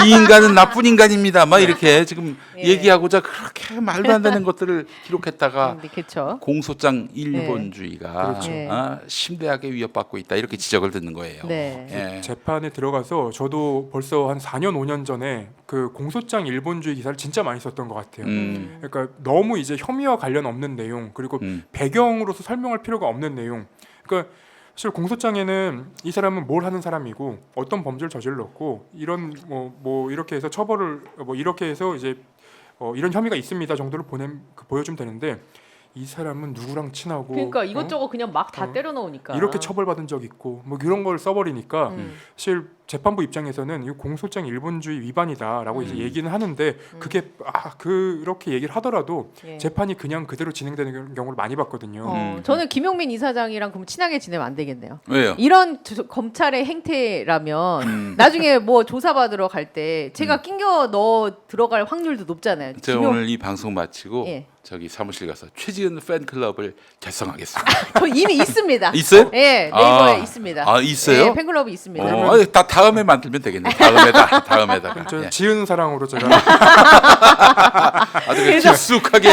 이 인간은 나쁜 인간입니다. 막 이렇게 지금 예. 얘기하고자 그렇게 말도 안 되는 것들을 기록했다가 그렇죠. 공소장 일본주의가 그렇죠. 심대하게 위협받고 있다 이렇게 지적을 듣는 거예요. 네. 예. 재판에 들어가서 저도 벌써 한 4년 5년 전에 그 공소장 일본주의 기사를 진짜 많이 썼던 것 같아요. 그러니까 너무 이제 혐의와 관련 없는 내용 그리고 배경으로서 설명할 필요가 없는 내용. 그러니까 사실 공소장에는 이 사람은 뭘 하는 사람이고 어떤 범죄를 저질렀고 이런 뭐 이렇게 해서 처벌을 이렇게 해서 이제 이런 혐의가 있습니다 정도를 보여주면 되는데 이 사람은 누구랑 친하고 그러니까 이것저것 그냥 막 다 어. 때려 넣으니까. 이렇게 처벌받은 적 있고 뭐 이런 걸 써버리니까 음. 사실 재판부 입장에서는 이 공소장 일본주의 위반이다라고 이제 음. 얘기는 하는데 그게 그렇게 얘기를 하더라도 예. 재판이 그냥 그대로 진행되는 경우를 많이 봤거든요. 저는 김용민 이사장이랑 그럼 친하게 지내면 안 되겠네요. 왜요? 이런 검찰의 행태라면 나중에 뭐 조사받으러 갈 때 제가 낑겨 넣어 들어갈 확률도 높잖아요. 제가 오늘 이 방송 마치고 예. 저기 사무실 가서 최지은 팬클럽을 결성하겠습니다. 저 이미 있습니다. 있어요? 예, 네이버에 아. 있습니다. 아, 있어요? 예, 팬클럽이 있습니다. 다 다음에 만들면 되겠네. 다음에다가. 저 예. 지은 사랑으로 제가 아주 그 깊숙하게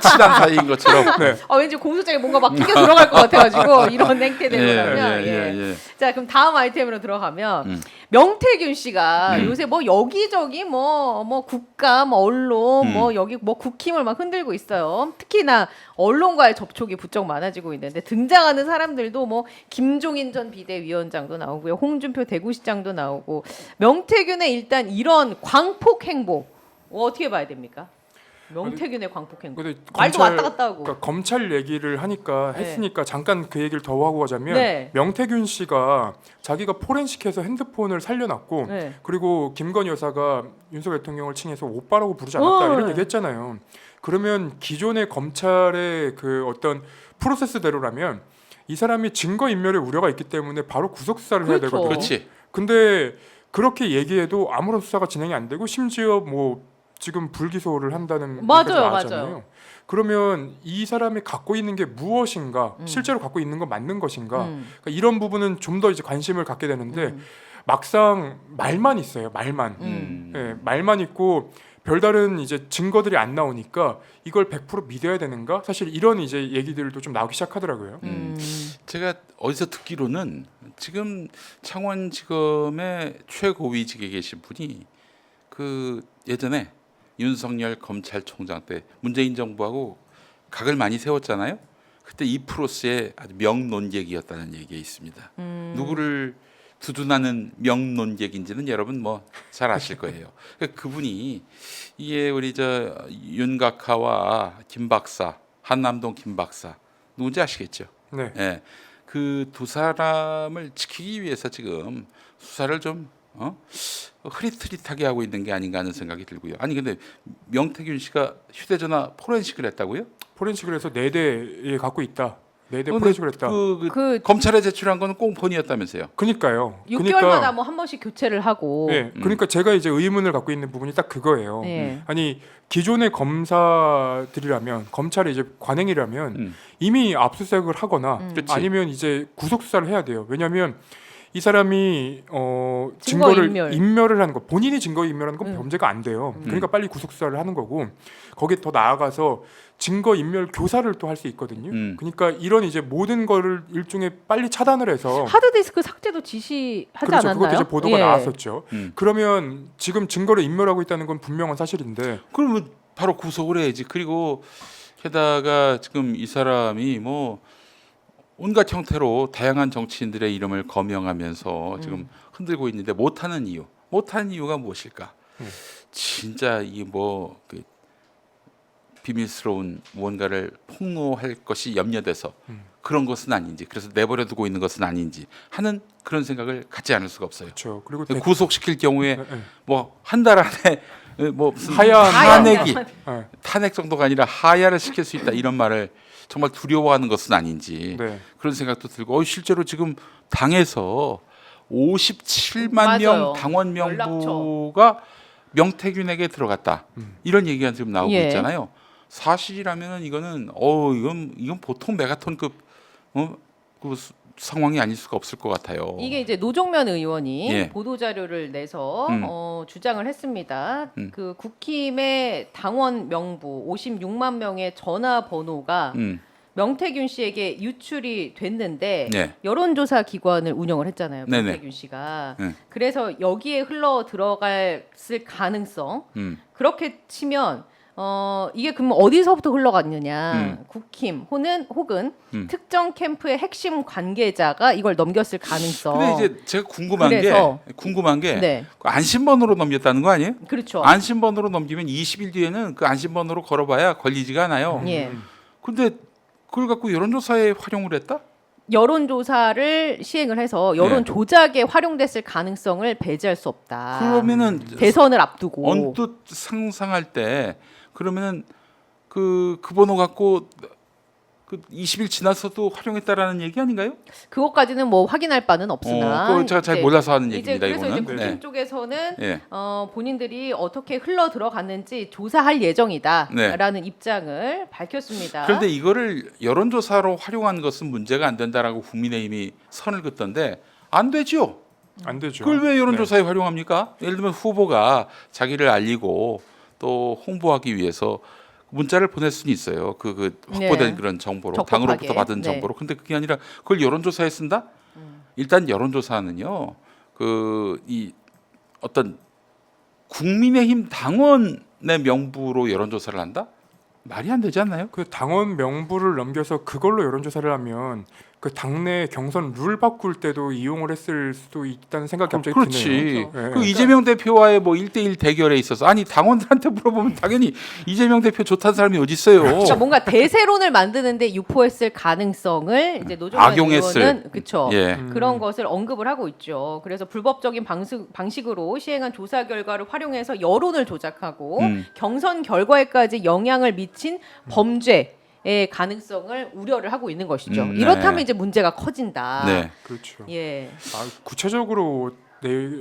친한 사이인 것처럼. 네. 왠지 공소장에 뭔가 막 낑겨 들어갈 것 같아가지고 이런 행태되고 예, 나면 예, 예, 예. 자 그럼 다음 아이템으로 들어가면 명태균 씨가 요새 뭐 여기저기 뭐 국가 뭐 언론 뭐 여기 뭐 국힘을 막 흔들고 있어요. 특히나 언론과의 접촉이 부쩍 많아지고 있는데 등장하는 사람들도 뭐 김종인 전 비대위원장도 나오고요, 홍준표 대구시장도 나오고 명태균의 일단 이런 광폭 행보 어떻게 봐야 됩니까? 명태균의 광폭 행보 근데 말도 왔다 갔다 하고. 그러니까 검찰 얘기를 하니까 네. 했으니까 잠깐 그 얘기를 더 하고 가자면 네. 명태균 씨가 자기가 포렌식해서 핸드폰을 살려놨고 네. 그리고 김건희 여사가 윤석열 대통령을 칭해서 오빠라고 부르지 않았다 이런 네. 얘기했잖아요. 그러면 기존의 검찰의 그 어떤 프로세스대로라면 이 사람이 증거 인멸의 우려가 있기 때문에 바로 구속 수사를 해야 그렇죠. 되거든요. 그렇지. 근데 그렇게 얘기해도 아무런 수사가 진행이 안 되고 심지어 뭐 지금 불기소를 한다는 맞아요, 얘기까지 나왔잖아요. 맞아요. 그러면 이 사람이 갖고 있는 게 무엇인가, 실제로 갖고 있는 건 맞는 것인가, 그러니까 이런 부분은 좀 더 이제 관심을 갖게 되는데 막상 말만 있어요, 말만. 예, 말만 있고 별다른 이제 증거들이 안 나오니까 이걸 100% 믿어야 되는가? 사실 이런 이제 얘기들도 좀 나오기 시작하더라고요. 제가 어디서 듣기로는 지금 창원지검의 최고위직에 계신 분이 그 예전에 윤석열 검찰총장 때 문재인 정부하고 각을 많이 세웠잖아요. 그때 이 프로스의 아주 명논객이었다는 얘기가 있습니다. 누구를 두둔하는 명논객인지는 여러분 뭐 잘 아실 거예요. 그러니까 그분이 이게 우리 저 윤각하와 김 박사, 한남동 김 박사 누군지 아시겠죠? 네. 예, 그 두 사람을 지키기 위해서 지금 수사를 좀 흐릿흐릿하게 하고 있는 게 아닌가 하는 생각이 들고요. 아니 근데 명태균 씨가 휴대전화 포렌식을 했다고요? 포렌식을 해서 4대에 갖고 있다. 4대 근데 포렌식을 했다. 그 검찰에 제출한 거는 꽁폰이었다면서요? 그니까요. 6개월마다 뭐 한 번씩 교체를 하고. 네, 그러니까 제가 이제 의문을 갖고 있는 부분이 딱 그거예요. 네. 아니 기존의 검사들이라면 검찰의 이제 관행이라면 이미 압수수색을 하거나 그치. 아니면 이제 구속 수사를 해야 돼요. 왜냐하면 이 사람이 증거 증거를 인멸. 인멸을 하는 거, 본인이 증거 인멸하는 건 범죄가 안 돼요. 그러니까 빨리 구속 수사를 하는 거고 거기에 더 나아가서 증거 인멸 교사를 또 할 수 있거든요. 그러니까 이런 이제 모든 거를 일종의 빨리 차단을 해서 하드디스크 삭제도 지시하지 그렇죠. 않았나요? 그것도 이제 보도가 예. 나왔었죠. 그러면 지금 증거를 인멸하고 있다는 건 분명한 사실인데 그러면 바로 구속을 해야지. 그리고 게다가 지금 이 사람이 뭐 온갖 형태로 다양한 정치인들의 이름을 거명하면서 지금 흔들고 있는데 못하는 이유가 무엇일까? 진짜 이뭐 비밀스러운 무언가를 폭로할 것이 염려돼서 그런 것은 아닌지, 그래서 내버려두고 있는 것은 아닌지 하는 그런 생각을 갖지 않을 수가 없어요. 그렇죠. 그리고 구속시킬 경우에 네, 네. 뭐 한 달 안에 뭐 무슨 하야한 탄핵이 네. 탄핵 정도가 아니라 하야를 시킬 수 있다 이런 말을 정말 두려워하는 것은 아닌지 네. 그런 생각도 들고 실제로 지금 당에서 57만 맞아요. 명 당원 연락처. 명부가 명태균에게 들어갔다 이런 얘기가 지금 나오고 예. 있잖아요. 사실이라면 이거는 이건 보통 메가톤급 그 상황이 아닐 수가 없을 것 같아요. 이게 이제 노종면 의원이 예. 보도 자료를 내서 주장을 했습니다. 음. 그 국힘의 당원 명부 56만 명의 전화번호가 명태균 씨에게 유출이 됐는데 네. 여론조사 기관을 운영을 했잖아요. 네네. 명태균 씨가. 네. 그래서 여기에 흘러 들어갔을 가능성 그렇게 치면 이게 그럼 어디서부터 흘러갔느냐? 국힘 혹은 특정 캠프의 핵심 관계자가 이걸 넘겼을 가능성. 근데 이제 제가 궁금한 게 네. 그 안심번호로 넘겼다는 거 아니에요? 그렇죠. 안심번호로 넘기면 20일 뒤에는 그 안심번호로 걸어봐야 걸리지가 않아요. 예. 근데 그걸 갖고 여론조사에 활용을 했다? 여론조사를 시행을 해서 여론 네. 조작에 활용됐을 가능성을 배제할 수 없다. 그러면은 대선을 앞두고 언뜻 상상할 때 그러면은 그 번호 갖고 그 20일 지나서도 활용했다라는 얘기 아닌가요? 그것까지는 뭐 확인할 바는 없으나 그거 제가 잘 이제 몰라서 하는 이제 얘기입니다. 그래서 이제 이거는. 국힘 쪽에서는 예. 본인들이 어떻게 흘러 들어갔는지 조사할 예정이다라는 입장을 밝혔습니다. 그런데 이거를 여론조사로 활용한 것은 문제가 안 된다라고 국민의힘이 선을 긋던데 안 되죠. 안 되죠. 그걸 왜 여론조사에 활용합니까? 예를 들면 후보가 자기를 알리고 또 홍보하기 위해서 문자를 보낼 수는 있어요. 그 확보된 네. 그런 정보로 적법하게. 당으로부터 받은 네. 정보로. 근데 그게 아니라 그걸 여론조사에 쓴다? 일단 여론조사는요. 이 어떤 국민의힘 당원의 명부로 여론조사를 한다? 말이 안 되지 않나요? 그 당원 명부를 넘겨서 그걸로 여론조사를 하면 그 당내 경선 룰 바꿀 때도 이용을 했을 수도 있다는 생각이 갑자기 그렇지. 드네요. 그 이재명 대표와의 뭐 1대1 대결에 있어서 아니 당원들한테 물어보면 당연히 이재명 대표 좋다는 사람이 어디 있어요? 그러니까 뭔가 대세론을 만드는데 유포했을 가능성을 이제 노정현 악용했을. 의원은 그렇죠. 예. 그런 것을 언급을 하고 있죠. 그래서 불법적인 방식으로 시행한 조사 결과를 활용해서 여론을 조작하고 경선 결과에까지 영향을 미친 범죄의 가능성을 우려를 하고 있는 것이죠. 네. 이렇다면 이제 문제가 커진다. 네. 그렇죠. 예. 구체적으로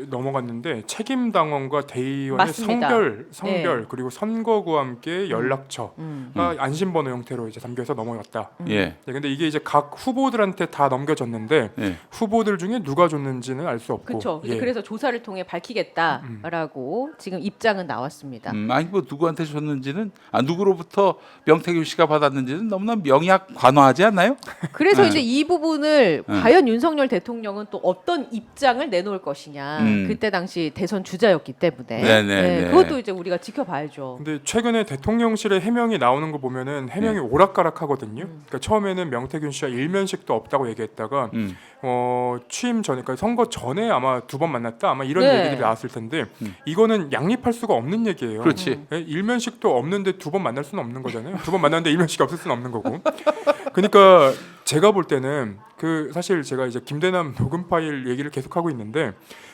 넘어갔는데 책임 당원과 대의원의 맞습니다. 성별 네. 그리고 선거구와 함께 연락처가 안심번호 형태로 이제 담겨서 넘어갔다. 예. 네, 근데 이게 이제 각 후보들한테 다 넘겨졌는데 예. 후보들 중에 누가 줬는지는 알 수 없고. 그렇죠. 예. 그래서 조사를 통해 밝히겠다라고 지금 입장은 나왔습니다. 아니 뭐 누구한테 줬는지는 누구로부터 명태균 씨가 받았는지는 너무나 명약 관화하지 않나요? 그래서 네. 이제 이 부분을 네. 과연 윤석열 대통령은 또 어떤 입장을 내놓을 것이냐. 그때 당시 대선 주자였기 때문에 네네. 그것도 이제 우리가 지켜봐야죠. 근데 최근에 대통령실의 해명이 나오는 거 보면은 해명이 오락가락하거든요. 그러니까 처음에는 명태균 씨와 일면식도 없다고 얘기했다가 취임 전에, 그러니까 선거 전에 아마 2번 만났다, 아마 이런 네. 얘기들이 나왔을 텐데 이거는 양립할 수가 없는 얘기예요. 그렇지. 예, 일면식도 없는데 2번 만날 수는 없는 거잖아요. 2번 만났는데 일면식이 없을 수는 없는 거고. 그러니까 제가 볼 때는 그 사실 제가 이제 김대남 녹음 파일 얘기를 계속하고 있는데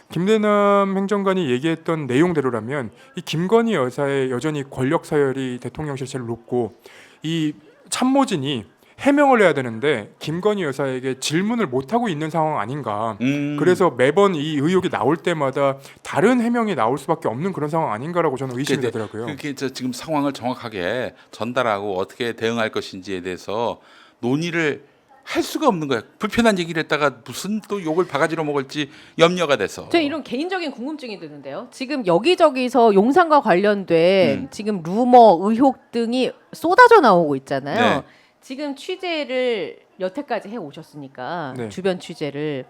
김대남 행정관이 얘기했던 내용대로라면 이 김건희 여사의 여전히 권력 서열이 대통령실 제일 높고 이 참모진이 해명을 해야 되는데 김건희 여사에게 질문을 못 하고 있는 상황 아닌가. 그래서 매번 이 의혹이 나올 때마다 다른 해명이 나올 수밖에 없는 그런 상황 아닌가라고 저는 의심이 되더라고요. 그게 지금 상황을 정확하게 전달하고 어떻게 대응할 것인지에 대해서 논의를 할 수가 없는 거야. 불편한 얘기를 했다가 무슨 또 욕을 바가지로 먹을지 염려가 돼서. 저 이런 개인적인 궁금증이 드는데요. 지금 여기저기서 용산과 관련된 지금 루머, 의혹 등이 쏟아져 나오고 있잖아요. 네. 지금 취재를 여태까지 해 오셨으니까 네. 주변 취재를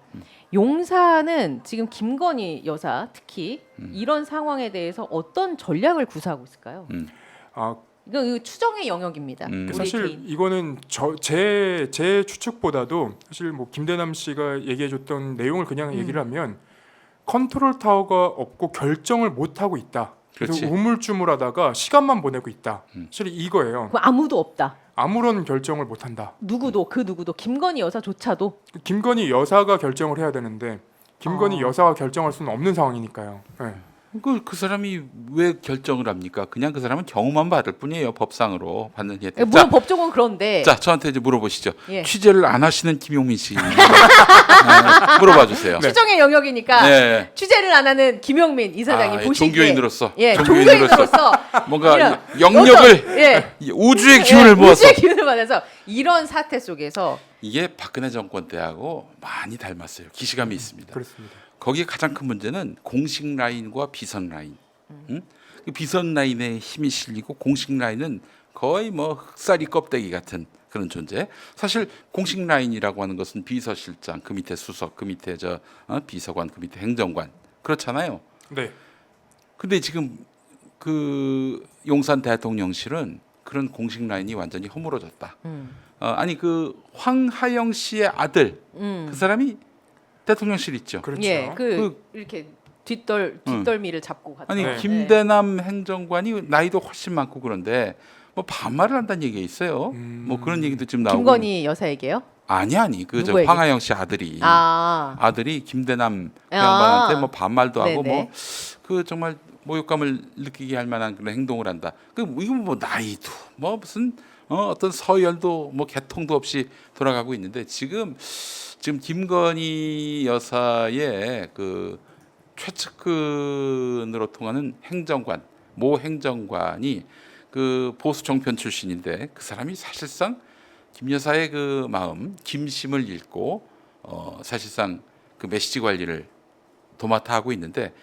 용산은 지금 김건희 여사 특히 이런 상황에 대해서 어떤 전략을 구사하고 있을까요? 아, 이거 추정의 영역입니다. 우리 사실 개인. 이거는 제 추측보다도 사실 뭐 김대남 씨가 얘기해줬던 내용을 그냥 얘기를 하면 컨트롤 타워가 없고 결정을 못 하고 있다. 그래서 그렇지. 우물쭈물하다가 시간만 보내고 있다. 사실 이거예요. 그럼 아무도 없다. 아무런 결정을 못 한다. 누구도 김건희 여사조차도 김건희 여사가 결정을 해야 되는데 김건희 여사가 결정할 수는 없는 상황이니까요. 네. 그 사람이 왜 결정을 합니까? 그냥 그 사람은 경험만 받을 뿐이에요. 법상으로 받는 혜택. 물론 법적으로는 그런데 자, 저한테 이제 물어보시죠. 예. 취재를 안 하시는 김용민 씨 물어봐 주세요. 추정의 영역이니까 네. 취재를 안 하는 김용민 이사장님 보시기에 종교인으로서, 예, 종교인으로서 종교인으로서 뭔가 이런 영역을 예, 우주의 기운을 모아서 우주의 기운을 받아서 이런 사태 속에서 이게 박근혜 정권 때하고 많이 닮았어요. 기시감이 있습니다. 그렇습니다. 거기에 가장 큰 문제는 공식 라인과 비선 라인. 응? 그 비선 라인에 힘이 실리고 공식 라인은 거의 뭐 흑사리 껍데기 같은 그런 존재. 사실 공식 라인이라고 하는 것은 비서실장, 그 밑에 수석, 그 밑에 비서관, 그 밑에 행정관 그렇잖아요. 네. 근데 지금 그 용산 대통령실은 그런 공식 라인이 완전히 허물어졌다. 아니 그 황하영 씨의 아들 그 사람이 대통령실 있죠. 그렇죠. 예, 이렇게 뒷덜미를 잡고 갔다. 아니 네. 김대남 행정관이 나이도 훨씬 많고 그런데 뭐 반말을 한다는 얘기가 있어요. 뭐 그런 얘기도 지금 나오고. 김건희 여사에게요? 아니 그 저 누구에게? 황하영 씨 아들이 아들이 김대남 그 아. 양반한테 뭐 반말도 하고 네네. 뭐 그 정말 모욕감을 느끼게 할 만한 그런 행동을 한다. 그 이건 뭐 나이도 뭐 무슨 어떤 서열도 뭐 개통도 없이 돌아가고 있는데 지금 김건희 여사의 그 최측근으로 통하는 행정관 모 행정관이 그 보수 정편 출신인데 그 사람이 사실상 김 여사의 그 마음 김심을 읽고 사실상 그 메시지 관리를 도맡아 하고 있는데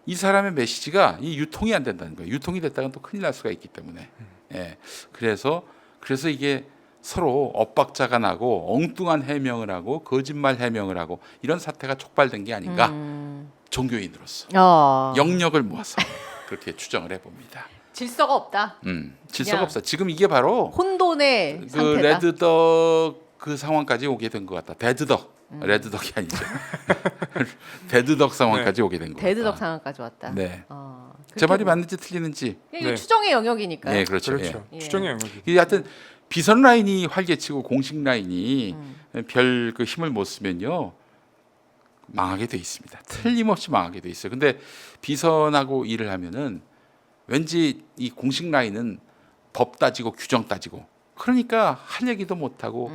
이 사람의 메시지가 이 유통이 안 된다는 거예요. 유통이 됐다가 또 큰일 날 수가 있기 때문에 예. 그래서 이게 서로 엇박자가 나고 엉뚱한 해명을 하고 거짓말 해명을 하고 이런 사태가 촉발된 게 아닌가 종교인으로서 영역을 모아서 그렇게 추정을 해봅니다. 질서가 없다. 질서가 그냥 없어. 지금 이게 바로 혼돈의 그 상태다. 레드덕 그 상황까지 오게 된 것 같다. 데드덕, 레드덕이 아니죠. 데드덕 상황까지 오게 된 것 같다. 데드덕 상황까지 왔다. 네. 그렇게 제 말이 맞는지 틀리는지. 이게 네. 추정의 영역이니까요. 네, 그렇죠. 그렇죠. 예. 추정의 영역이. 이 하여튼 비선 라인이 활개치고 공식 라인이 별 그 힘을 못 쓰면요 망하게 돼 있습니다. 틀림없이 망하게 돼 있어요. 근데 비선하고 일을 하면은 왠지 이 공식 라인은 법 따지고 규정 따지고 그러니까 할 얘기도 못 하고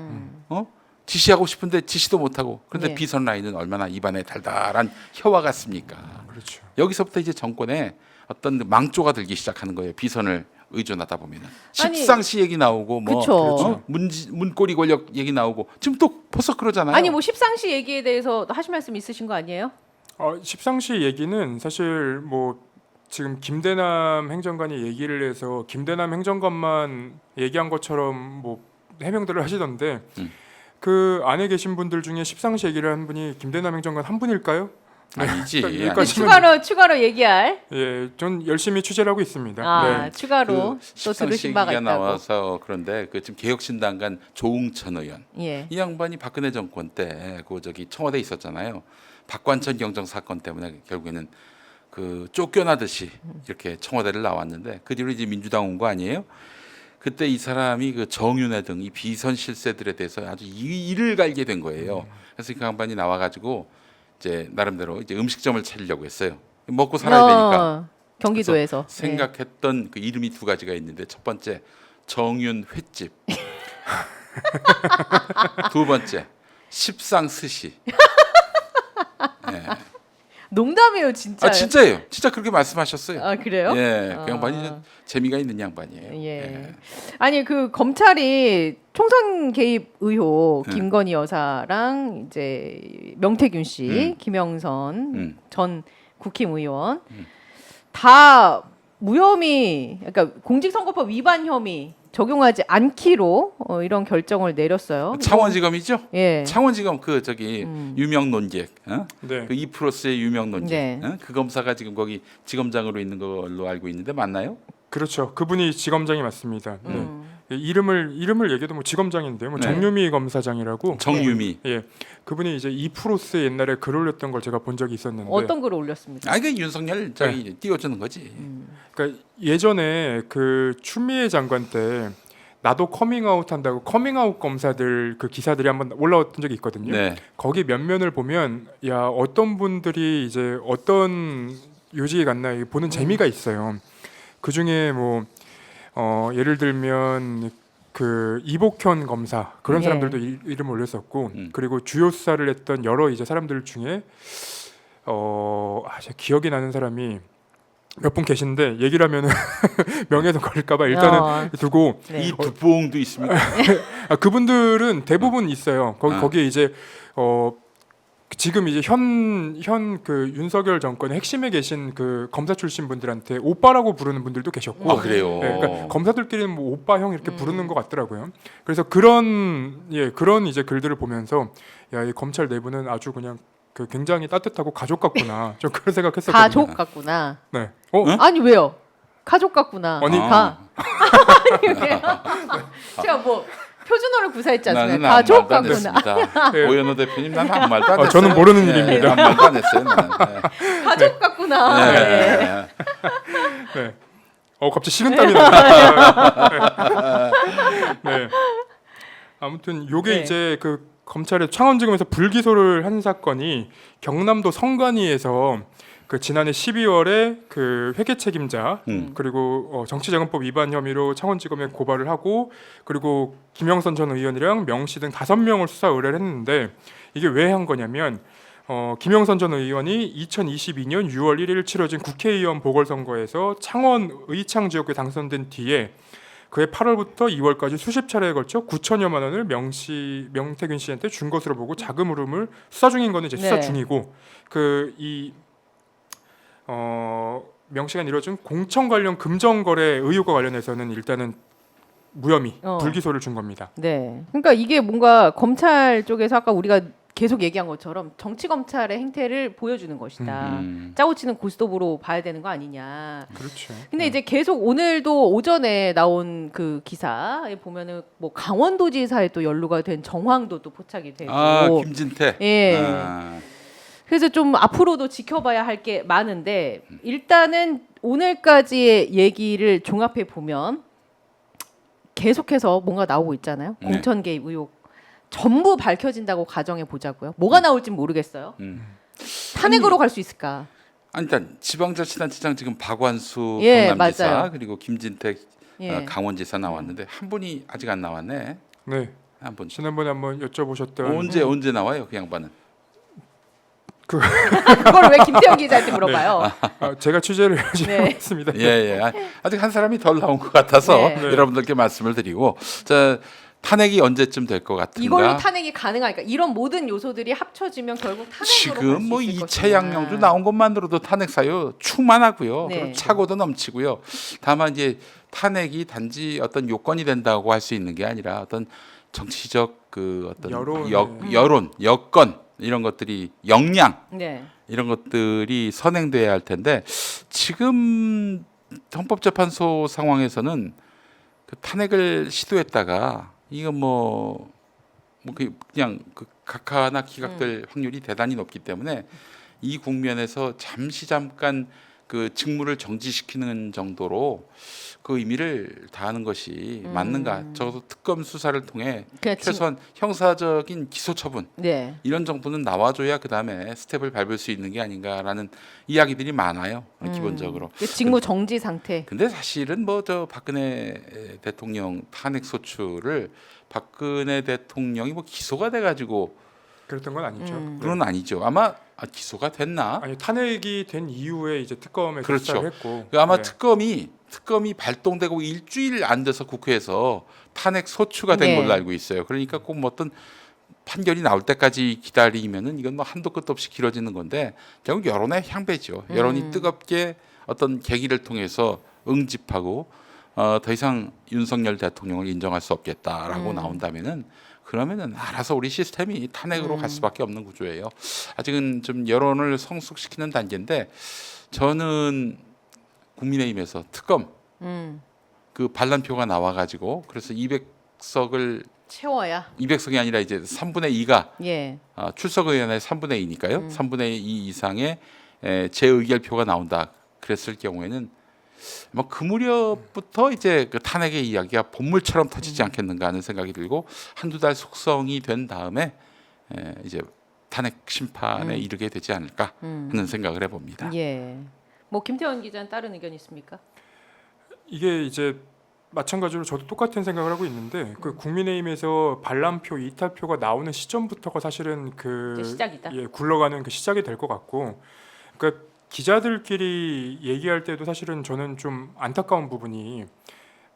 지시하고 싶은데 지시도 못 하고 그런데 예. 비선 라인은 얼마나 입안에 달달한 혀와 같습니까? 그렇죠. 여기서부터 이제 정권에 어떤 망조가 들기 시작하는 거예요. 비선을 의존하다 보면은 아니, 십상시 얘기 나오고 뭐 그쵸. 문고리 권력 얘기 나오고 지금 또 벌써 그러잖아요. 아니 뭐 십상시 얘기에 대해서 하실 말씀 있으신 거 아니에요? 십상시 얘기는 사실 뭐 지금 김대남 행정관이 얘기를 해서 김대남 행정관만 얘기한 것처럼 뭐 해명들을 하시던데 그 안에 계신 분들 중에 십상시 얘기를 한 분이 김대남 행정관 한 분일까요? 아니지. 그러니까 근데 여기까지만 추가로 얘기할 예, 전 열심히 취재를 하고 있습니다. 네. 추가로 또 십상시 들으신 바가 얘기가 있다고. 나와서 그런데 그 지금 개혁신당간 조웅천 의원 예. 이 양반이 박근혜 정권 때 그 저기 청와대에 있었잖아요. 박관천 경정 사건 때문에 결국에는 그 쫓겨나듯이 이렇게 청와대를 나왔는데 그 뒤로 이제 민주당 온 거 아니에요? 그때 이 사람이 그 정윤회 등 이 비선 실세들에 대해서 아주 이를 갈게 된 거예요. 그래서 그 양반이 나와가지고 이제 나름대로 이제 음식점을 차리려고 했어요. 먹고 살아야 되니까. 경기도에서 그래서 생각했던 그 이름이 두 가지가 있는데 첫 번째 정윤 횟집, 두 번째 십상 스시. 예. 농담이에요 진짜. 아 진짜예요. 진짜 그렇게 말씀하셨어요. 아 그래요? 예, 그 아. 양반이 좀 재미가 있는 양반이에요. 예. 예. 아니 그 검찰이 총선 개입 의혹 네. 김건희 여사랑 이제 명태균 씨, 김영선 전 국힘의원 다 무혐의, 그러니까 공직선거법 위반 혐의 적용하지 않기로 이런 결정을 내렸어요. 창원지검이죠? 예. 창원지검 그 저기 유명 논객, 네. 그 2%의 유명 논객, 네. 그 검사가 지금 거기 지검장으로 있는 걸로 알고 있는데 맞나요? 그렇죠. 그분이 지검장이 맞습니다. 네. 예, 이름을 얘기해도 뭐 지검장인데요. 뭐 네. 정유미 검사장이라고. 정유미. 예, 그분이 이제 2%의 옛날에 글 올렸던 걸 제가 본 적이 있었는데. 어떤 글을 올렸습니까? 아, 그 윤석열 저기 띄워주는 거지. 그러니까 예전에 그 추미애 장관 때 나도 커밍아웃 한다고 커밍아웃 검사들 그 기사들이 한번 올라왔던 적이 있거든요. 네. 거기 몇 면을 보면 야 어떤 분들이 이제 어떤 요직에 갔나 이게 보는 재미가 있어요. 그 중에 뭐 예를 들면 그 이복현 검사 그런 예. 사람들도 이름을 올렸었고 그리고 주요 수사를 했던 여러 이제 사람들 중에 제가 기억이 나는 사람이 몇 분 계신데 얘기를 하면은 명예훼손 걸릴까봐 일단은 두고 네. 이 두봉도 있습니까? 그분들은 대부분 있어요. 거기에 이제 지금 이제 현 그 윤석열 정권의 핵심에 계신 그 검사 출신 분들한테 오빠라고 부르는 분들도 계셨고, 아 그래요. 네, 그러니까 검사들끼리는 뭐 오빠 형 이렇게 부르는 것 같더라고요. 그래서 그런 이제 글들을 보면서 야, 이 검찰 내부는 아주 그냥 그 굉장히 따뜻하고 가족 같구나. 좀 그런 생각했었거든요. 가족 같구나. 네. 아니 왜요? 가족 같구나. 아니, 가. 아니 왜요? 제가 뭐 표준어를 구사했지 나는 않습니까? 아무 말도 안 가족 같구나. 했습니다. 네. 오연호 대표님 나는 아무 말도 안 했어요. 저는 모르는 네, 일입니다. 아무 말도 안 했어요. 나는. 가족 같구나. 네. 네. 네. 네. 갑자기 식은땀이 나요. 네. 아무튼 요게 네. 이제 그 검찰의 창원지검에서 불기소를 한 사건이 경남도 성관위에서 그 지난해 12월에 그 회계 책임자 그리고 정치자금법 위반 혐의로 창원지검에 고발을 하고 그리고 김영선 전 의원이랑 명 씨 등 5명을 수사 의뢰를 했는데 이게 왜 한 거냐면 김영선 전 의원이 2022년 6월 1일 치러진 국회의원 보궐선거에서 창원 의창 지역구에 당선된 뒤에 그해 8월부터 2월까지 수십 차례에 걸쳐 9천여만 원을 명태균 씨한테 준 것으로 보고 자금 흐름을 수사 중인 거는 이제 수사 네. 중이고 명 씨가 이뤄준 공천 관련 금전 거래 의혹과 관련해서는 일단은 무혐의 불기소를 준 겁니다. 네. 그러니까 이게 뭔가 검찰 쪽에서 아까 우리가 계속 얘기한 것처럼 정치 검찰의 행태를 보여주는 것이다. 짜고 치는 고스톱으로 봐야 되는 거 아니냐. 그렇죠. 근데 이제 계속 오늘도 오전에 나온 그 기사에 보면은 뭐 강원도지사에 또 연루가 된 정황도 또 포착이 되고. 김진태. 예. 아, 그래서 좀 앞으로도 지켜봐야 할 게 많은데 일단은 오늘까지의 얘기를 종합해 보면 계속해서 뭔가 나오고 있잖아요. 네. 공천 개입 의혹 전부 밝혀진다고 가정해 보자고요. 뭐가 나올지 모르겠어요. 탄핵으로 갈 수 있을까? 아니, 일단 지방자치단체장 지금 박완수 예, 경남지사 맞아요. 그리고 김진택 예. 강원지사 나왔는데 한 분이 아직 안 나왔네. 네. 한 분. 지난번에 한번 여쭤보셨던 언제 나와요 그 양반은? 그걸 왜 김태형 기자한테 물어봐요? 제가 취재를 네. 했습니다. 예. 아직 한 사람이 덜 나온 것 같아서 네. 여러분들께 말씀을 드리고 자 탄핵이 언제쯤 될 것 같은가? 이걸로 탄핵이 가능할까? 이런 모든 요소들이 합쳐지면 결국 탄핵으로 지금 갈수 뭐 있을 이채양명주 것이냐. 나온 것만으로도 탄핵 사유 충만하고요. 네. 그리고 차고도 넘치고요. 다만 이제 탄핵이 단지 어떤 요건이 된다고 할 수 있는 게 아니라 어떤 정치적 그 어떤 여론, 여건 이런 것들이 역량 네. 이런 것들이 선행돼야 할 텐데 지금 헌법재판소 상황에서는 그 탄핵을 시도했다가 이거 그냥 그 각하나 기각될 확률이 대단히 높기 때문에 이 국면에서 잠깐 그 직무를 정지시키는 정도로 그 의미를 다하는 것이 맞는가? 적어도 특검 수사를 통해 그러니까 최소한 형사적인 기소 처분 네. 이런 정도는 나와줘야 그 다음에 스텝을 밟을 수 있는 게 아닌가라는 이야기들이 많아요. 기본적으로. 직무 정지 상태. 근데 사실은 뭐 저 박근혜 대통령 탄핵 소추를 박근혜 대통령이 뭐 기소가 돼가지고 그랬던 건 아니죠. 그건 아니죠. 아마 기소가 됐나? 아니 탄핵이 된 이후에 이제 특검에 그렇죠. 수사를 했고 아마 네. 특검이 발동되고 일주일 안 돼서 국회에서 탄핵 소추가 된 네. 걸로 알고 있어요. 그러니까 꼭 뭐 어떤 판결이 나올 때까지 기다리면은 이건 뭐 한도 끝도 없이 길어지는 건데 결국 여론의 향배죠. 여론이 뜨겁게 어떤 계기를 통해서 응집하고 더 이상 윤석열 대통령을 인정할 수 없겠다라고 나온다면은 그러면은 알아서 우리 시스템이 탄핵으로 갈 수밖에 없는 구조예요. 아직은 좀 여론을 성숙시키는 단계인데 저는 국민의힘에서 특검 그 반란표가 나와가지고 그래서 200석을 채워야. 200석이 아니라 이제 3분의 2가 예. 출석 의원의 3분의 2니까요. 3분의 2 이상의 재의결표가 나온다. 그랬을 경우에는 뭐 그 무렵부터 이제 그 탄핵의 이야기가 본물처럼 터지지 않겠는가 하는 생각이 들고 한두 달 숙성이 된 다음에 이제 탄핵 심판에 이르게 되지 않을까 하는 생각을 해봅니다. 예. 뭐 김태원 기자는 다른 의견 있습니까? 이게 이제 마찬가지로 저도 똑같은 생각을 하고 있는데 그 국민의힘에서 반란표 이탈표가 나오는 시점부터가 사실은 그 시작이다. 굴러가는 그 시작이 될 것 같고 그러니까 기자들끼리 얘기할 때도 사실은 저는 좀 안타까운 부분이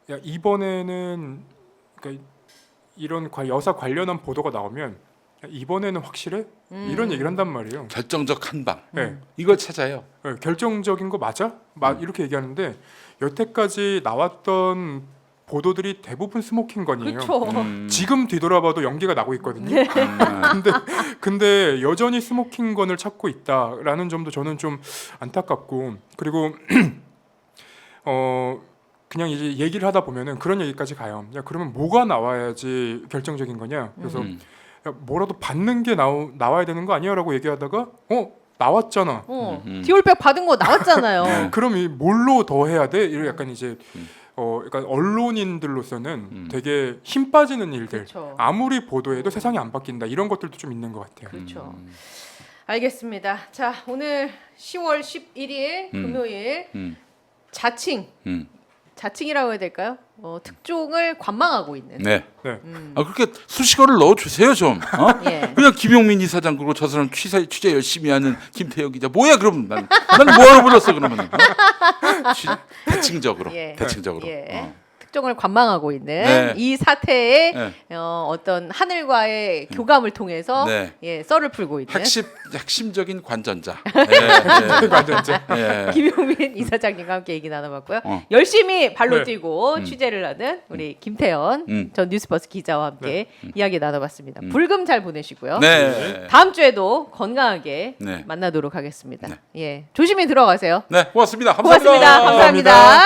야, 이번에는 그러니까 이런 여사 관련한 보도가 나오면 야, 이번에는 확실해? 이런 얘기를 한단 말이에요. 결정적 한방 네. 이걸 찾아요. 네, 결정적인 거 맞아? 이렇게 얘기하는데 여태까지 나왔던 보도들이 대부분 스모킹건이에요. 그렇죠. 지금 뒤돌아봐도 연기가 나고 있거든요. 네. 근데 여전히 스모킹건을 찾고 있다라는 점도 저는 좀 안타깝고 그리고 그냥 이제 얘기를 하다 보면은 그런 얘기까지 가요. 야 그러면 뭐가 나와야지 결정적인 거냐? 그래서 야, 뭐라도 받는 게 나와야 되는 거 아니야라고 얘기하다가 나왔잖아. 디올백 받은 거 나왔잖아요. 그럼 이 뭘로 더 해야 돼? 이런 약간 이제 그러니까 언론인들로서는 되게 힘 빠지는 일들. 그렇죠. 아무리 보도해도 세상이 안 바뀐다. 이런 것들도 좀 있는 것 같아요. 그렇죠. 알겠습니다. 자, 오늘 10월 11일 금요일 자칭 자칭이라고 해야 될까요? 특종을 관망하고 있는. 네. 네. 아 그렇게 수식어를 넣어주세요 좀. 예. 그냥 김용민 이사장 그리고 저 사람 취재 열심히 하는 김태형 기자 뭐야 그럼 난 뭐하러 불렀어 그러면 대칭적으로 예. 대칭적으로. 예. 특종을 관망하고 있는 네. 이 사태에 네. 어떤 하늘과의 교감을 통해서 네. 예, 썰을 풀고 있는 핵심적인 관전자. 네. 관전자. 네. 김용민 이사장님과 함께 얘기 나눠봤고요. 어. 열심히 발로 네. 뛰고 취재를 하는 우리 김태현 전 뉴스버스 기자와 함께 이야기 나눠봤습니다. 불금 잘 보내시고요. 네. 다음 주에도 건강하게 네. 만나도록 하겠습니다. 네. 예, 조심히 들어가세요. 네, 고맙습니다. 감사합니다. 고맙습니다. 감사합니다.